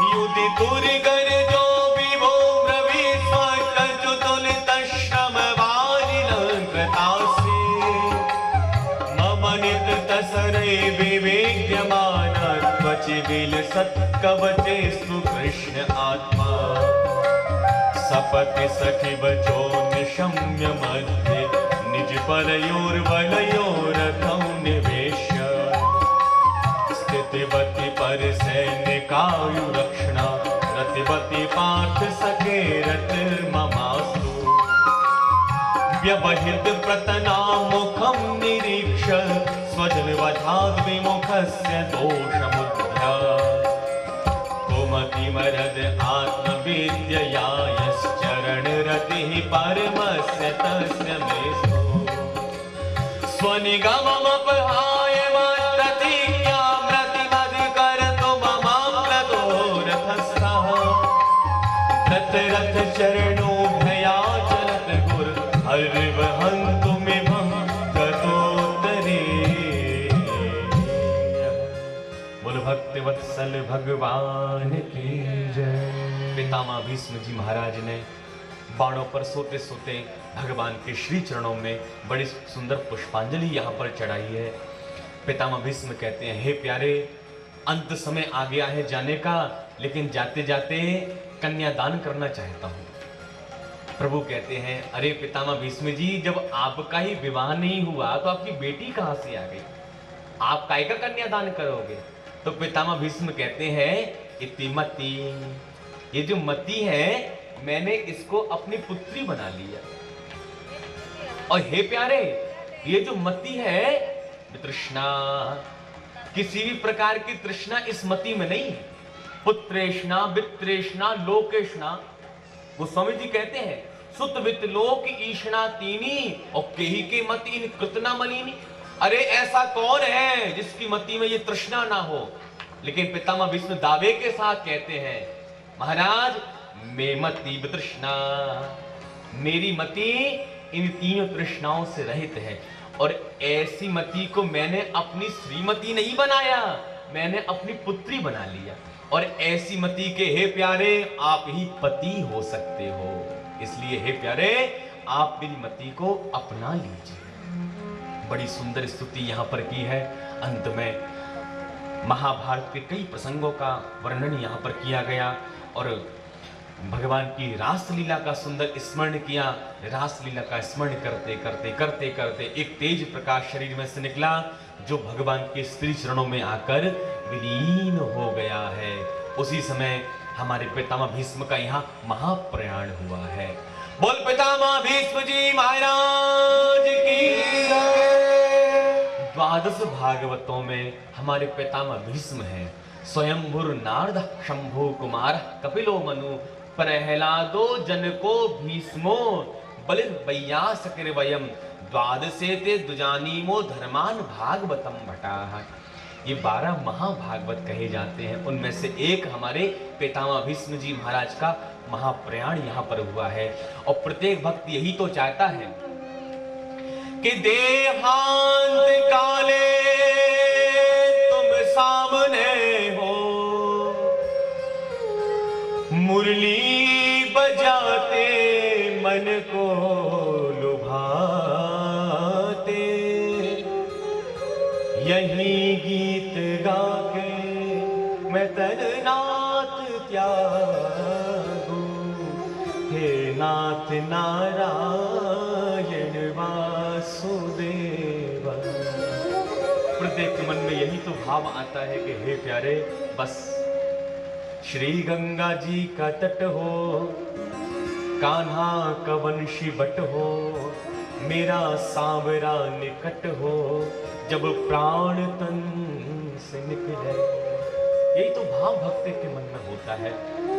युधि दुर्गर जो विभो ब्रवीस्वकजुतुल तश्रम वारिलंकृतासि। मम नित तसरे विवेक्यमान त्वचिविल सत्कवचेस्तु कृष्ण आत्मा। सपति सखि बचो निशम्य मध्ये निज परयोर्वलयोरथं निवेश्य। स्थितिवति पर सैनिकायु रक्षणा रतिवति पार्थ सखे रत ममास्तु। व्यवहित प्रतना मुखं निरीक्ष स्वजन वधाद् विमुखस्य दोषमुद्ध्या। कुमति मरद आत्मविद्यया यश्चरण रतिः परमस्य तस्य मेस्तु। स्वनिगममपहाय मत्प्रतिज्ञामृतिमद् कर्तु ममाप्लतो रथस्थः। रथ रथ चरणोभयाचलत् गुर हरिवहन्तुमिमं गतोत्तरे। बोलो भक्त वत्सल भगवान की जय। पितामह भीष्म जी महाराज ने बाणों पर सोते सोते भगवान के श्री चरणों में बड़ी सुंदर पुष्पांजलि यहाँ पर चढ़ाई है। पितामह भीष्म कहते हैं, हे प्यारे, अंत समय आ गया है जाने का, लेकिन जाते जाते कन्यादान करना चाहता हूँ। प्रभु कहते हैं, अरे पितामह भीष्म जी, जब आपका ही विवाह नहीं हुआ तो आपकी बेटी कहाँ से आ गई? आप काय का कन्यादान करोगे? तो पितामह भीष्म कहते हैं, इतिमती, ये जो मती है मैंने इसको अपनी पुत्री बना लिया। और हे प्यारे, ये जो मती है तृष्णा, किसी भी प्रकार की तृष्णा इस मती में नहीं है। पुत्रेष्णा वित्रेष्णा लोकेष्णा, गोस्वामी जी कहते हैं, सुत वित्त लोक ईष्णा तीनी और केही के मति इन कृतना मलिनी। अरे ऐसा कौन है जिसकी मति में ये तृष्णा ना हो? लेकिन पितामह भीष्म दावे के साथ कहते हैं, महाराज मे मति तृष्णा, मेरी मति इन तीनों तृष्णाओं से रहित है। और ऐसी मति को मैंने अपनी श्रीमती नहीं बनाया, मैंने अपनी पुत्री बना लिया। और ऐसी मति के हे प्यारे आप ही पति हो सकते हो, इसलिए हे प्यारे आप मेरी मति को अपना लीजिए। बड़ी सुंदर स्तुति यहाँ पर की है। अंत में महाभारत के कई प्रसंगों का वर्णन यहाँ पर किया गया और भगवान की रासलीला का सुंदर स्मरण किया। रासलीला का स्मरण करते करते करते करते एक तेज प्रकाश शरीर में से निकला, जो भगवान के श्री चरणों में आकर विलीन हो गया है। उसी समय हमारे पितामह भीष्म का यहाँ महाप्रयाण हुआ है। बोल पितामह भीष्म जी महाराज की जय। द्वादश भागवतों में हमारे पितामह भीष्म हैं। स्वयंभुर नारद शंभु कुमार कपिलो मनु प्रहलादो जनको भीष्मो बलिर्वैयास कृवयम् द्वादशे ते दुजानीमो धर्मान भागवतम भटाः। ये 12 महाभागवत कहे जाते हैं। उनमें से एक हमारे पितामह भीष्म जी महाराज का महाप्रयाण यहाँ पर हुआ है। और प्रत्येक भक्त यही तो चाहता है कि देहांत काले तुम सामने हो, मुरली बजाते मन को लुभाते, यही गीत गा के मैं तननाथ त्यागू, हे नाथ नारायण वासुदेव। प्रत्येक के मन में यही तो भाव आता है कि हे प्यारे, बस श्री गंगा जी का तट हो, कान्हा का वंशी बट हो, मेरा सांवरा निकट हो, जब प्राण तन से निकले। यही तो भाव भक्ति के मन में होता है।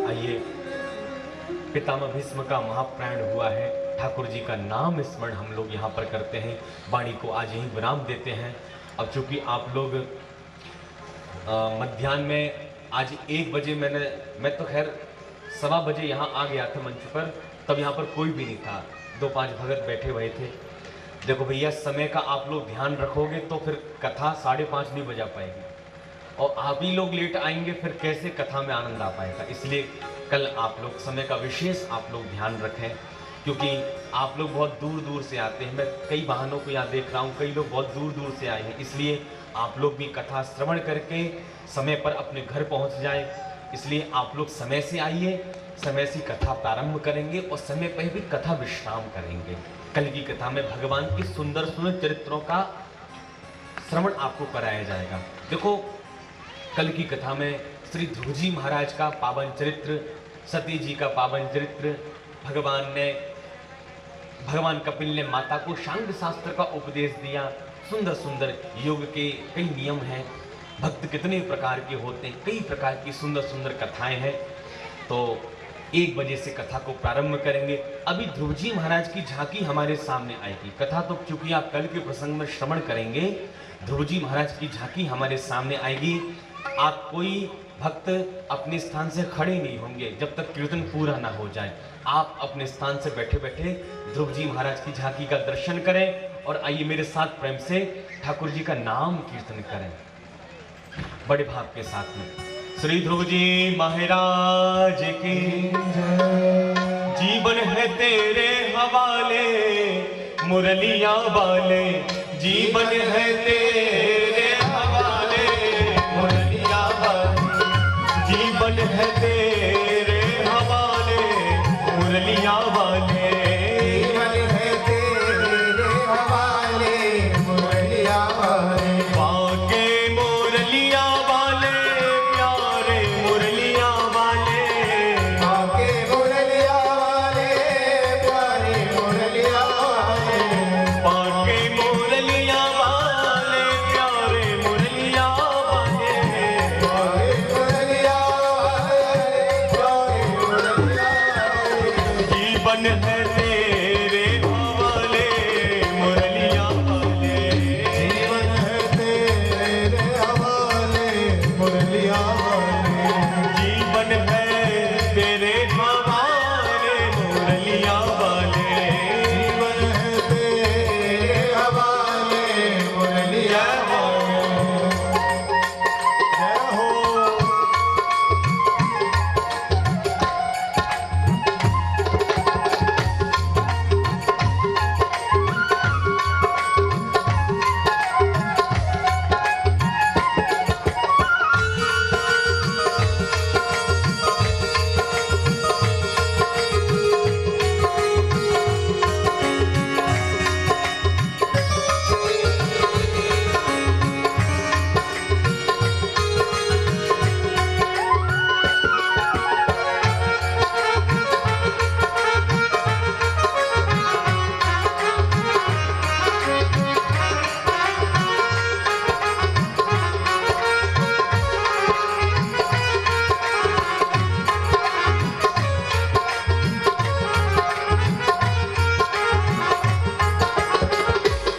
आइए, पितामह भीष्म का महाप्रयाण हुआ है। ठाकुर जी का नाम स्मरण हम लोग यहाँ पर करते हैं। वाणी को आज यही विराम देते हैं। अब चूंकि आप लोग मध्याह्न में आज 1 बजे मैं तो खैर 1:15 बजे यहाँ आ गया था मंच पर, तब यहाँ पर कोई भी नहीं था। 2-5 भगत बैठे हुए थे। देखो भैया, समय का आप लोग ध्यान रखोगे तो फिर कथा 5:30 नहीं बजा पाएगी, और आप ही लोग लेट आएंगे, फिर कैसे कथा में आनंद आ पाएगा। इसलिए कल आप लोग समय का विशेष आप लोग ध्यान रखें, क्योंकि आप लोग बहुत दूर दूर से आते हैं। मैं कई वाहनों को यहाँ देख रहा हूँ, कई लोग बहुत दूर दूर से आए हैं। इसलिए आप लोग भी कथा श्रवण करके समय पर अपने घर पहुँच जाए। इसलिए आप लोग समय से आइए, समय से कथा प्रारंभ करेंगे और समय पर भी कथा विश्राम करेंगे। कल की कथा में भगवान की सुंदर सुंदर चरित्रों का श्रवण आपको कराया जाएगा। देखो, कल की कथा में श्री ध्रुव जी महाराज का पावन चरित्र, सती जी का पावन चरित्र, भगवान कपिल ने माता को शांग शास्त्र का उपदेश दिया। सुंदर सुंदर योग के कई नियम हैं, भक्त कितने प्रकार के होते हैं, कई प्रकार की सुंदर सुंदर कथाएं हैं। तो 1 बजे से कथा को प्रारंभ करेंगे। अभी ध्रुव जी महाराज की झांकी हमारे सामने आएगी। कथा तो चूंकि आप कल के प्रसंग में श्रवण करेंगे, ध्रुव जी महाराज की झांकी हमारे सामने आएगी। आप कोई भक्त अपने स्थान से खड़े नहीं होंगे जब तक कीर्तन पूरा ना हो जाए। आप अपने स्थान से बैठे बैठे ध्रुव जी महाराज की झांकी का दर्शन करें और आइए मेरे साथ प्रेम से ठाकुर जी का नाम कीर्तन करें। बड़े भाव के साथ में श्री ध्रुव जी महाराज की जीवन है तेरे हवाले मुरलिया वाले, जीवन है तेरे हवाले मुरलिया वाले, जीवन है तेरे हवाले मुरलिया वाले, जीवन है तेरे हवाले मुरलिया वाले, बाके मुरलिया वाले प्यारे मुरलिया वाले, बाके मुरलिया वाले प्यारे मुरलिया वाले, बाके मुरलिया वाले प्यारे मुरलिया वाले, बाके मुरलिया वाले प्यारे मुरलिया वाले, जीवन है तेरे हवाले मुरलिया वाले, जीवन है तेरे हवाले मुरलिया वाले, जीवन है तेरे हवाले मुरलिया वाले, जीवन है तेरे हवाले मुरलिया वाले। जय हो।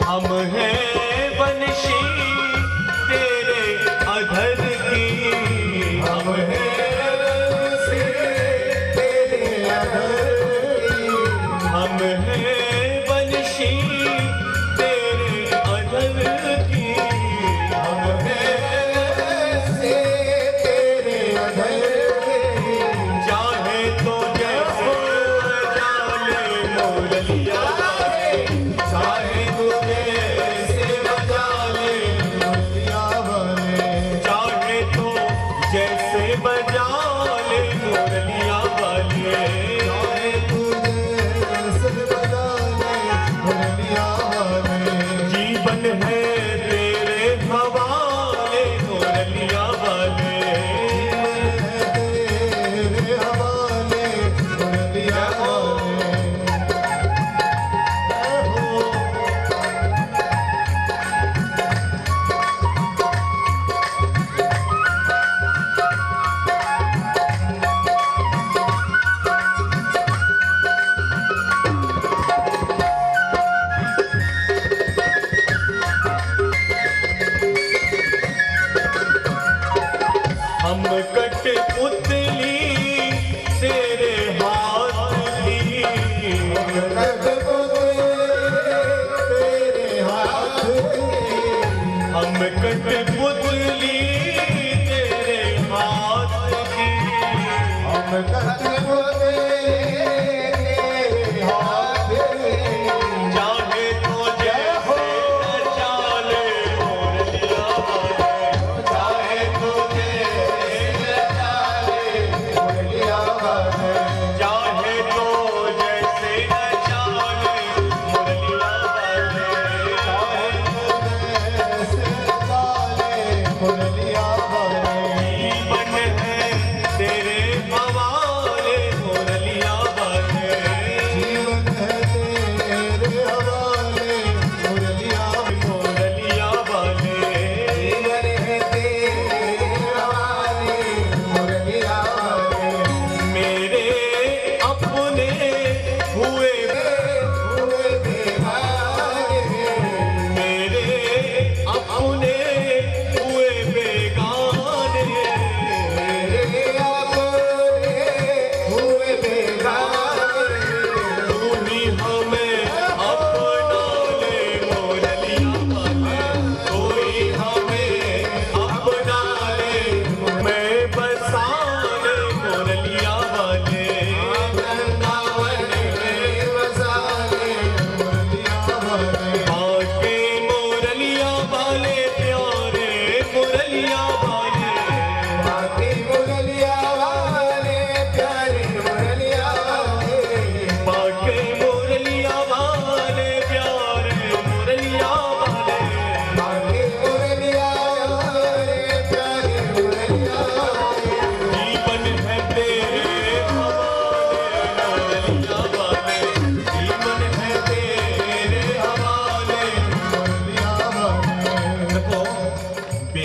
हम हैं वंशी तेरे अधर की, हम हैं से तेरे अधर की, हम हैं वंशी तेरे अधर की, हम हैं से तेरे अधर की, चाहे तो जैसे जाले मुरलिया वाले, चाहे तो जैसे बजा ले, मुरलिया वाले, चाहे तो जैसे बजा ले मुरलिया वाले, चाहे तुझे से बजा ले मुरलिया वाले, जीवन है तेरे हवाले मुरलिया वाले, जीवन है तेरे हवाले मुरलिया वाले। जय हो। हम कठपुतली तेरे हाथ की, तेरे हाथ हम कठपुतली तेरे हाथ की, हम तेरे हाथ चाहे तो जैसे चाले मुरलिया वाले, चाहे तो जैसे चाले, मुरलिया वाले, चाहे तो जैसे चाले मुरलिया वाले, ऐसे चाले मुरलिया वाले, जीवन है तेरे हवाले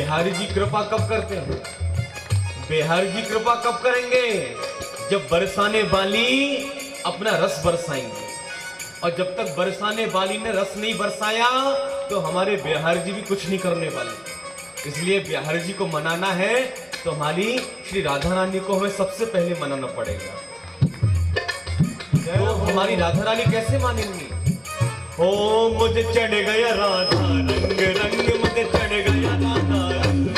बिहारी जी कृपा कब करते हैं? बिहारी जी कृपा कब करेंगे? जब बरसाने वाली अपना रस बरसाएंगे। और जब तक बरसाने वाली ने रस नहीं बरसाया तो हमारे बिहारी जी भी कुछ नहीं करने वाले। इसलिए बिहारी जी को मनाना है तो हमारी श्री राधा रानी को हमें सबसे पहले मनाना पड़ेगा। तो हमारी राधा रानी कैसे मानेंगी? ओ मुझे चढ़ गया राधा रंग रंग, मुझे चढ़ गया राधा रंग,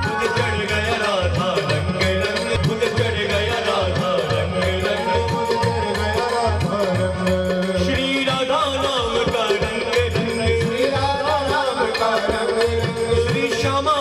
मुझे चढ़ गया राधा रंग रंग, मुझे चढ़ गया राधा रंग रंग, मुझे चढ़ गया राधा रंग। श्री राधा नाम का रंग रंग, श्री राधा नाम का रंग, श्री श्यामा